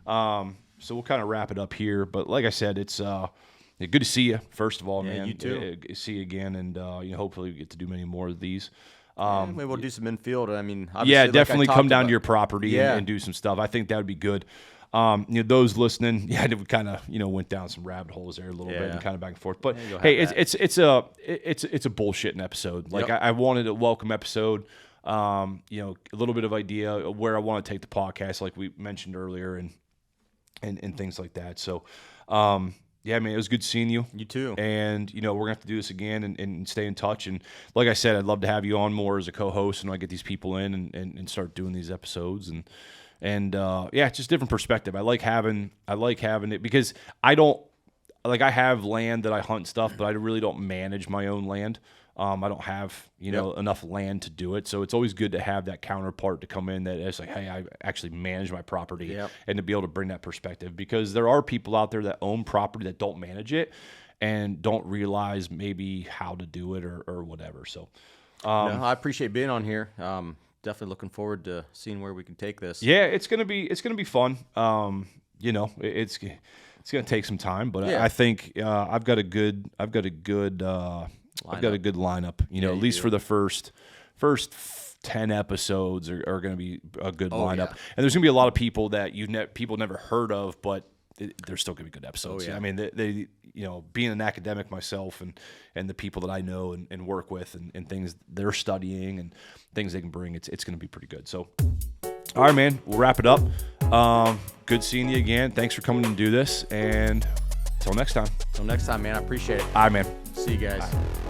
So we'll kind of wrap it up here. But like I said, it's good to see you, first of all, man. You too. See you again, and hopefully we get to do many more of these. Maybe we'll do some infield. Definitely come down to your property and do some stuff. I think that would be good. Those listening, we kind of, went down some rabbit holes there a little bit and kind of back and forth. But hey, it's a bullshitting episode. Like, I wanted a welcome episode. A little bit of idea of where I want to take the podcast, like we mentioned earlier, and things like that. So, man, it was good seeing you. You too. And, we're going to have to do this again and stay in touch. And like I said, I'd love to have you on more as a co-host, and I get these people in and start doing these episodes. And it's just a different perspective. I like having it, because I have land that I hunt stuff, but I really don't manage my own land. I don't have, enough land to do it. So it's always good to have that counterpart to come in that is like, hey, I actually manage my property, and to be able to bring that perspective, because there are people out there that own property that don't manage it and don't realize maybe how to do it or whatever. So, I appreciate being on here. Definitely looking forward to seeing where we can take this. Yeah, it's gonna be fun. It's gonna take some time, but I think I've got a good lineup. At least for the first 10 episodes are going to be a good lineup. Yeah. And there's going to be a lot of people that people never heard of, but they're still going to be good episodes. I mean, they being an academic myself, and the people that I know and work with, and things they're studying and things they can bring, it's going to be pretty good. So, all right, man, we'll wrap it up. Good seeing you again. Thanks for coming to do this, and until next time. Until next time, man. I appreciate it. All right, man. See you guys. Bye.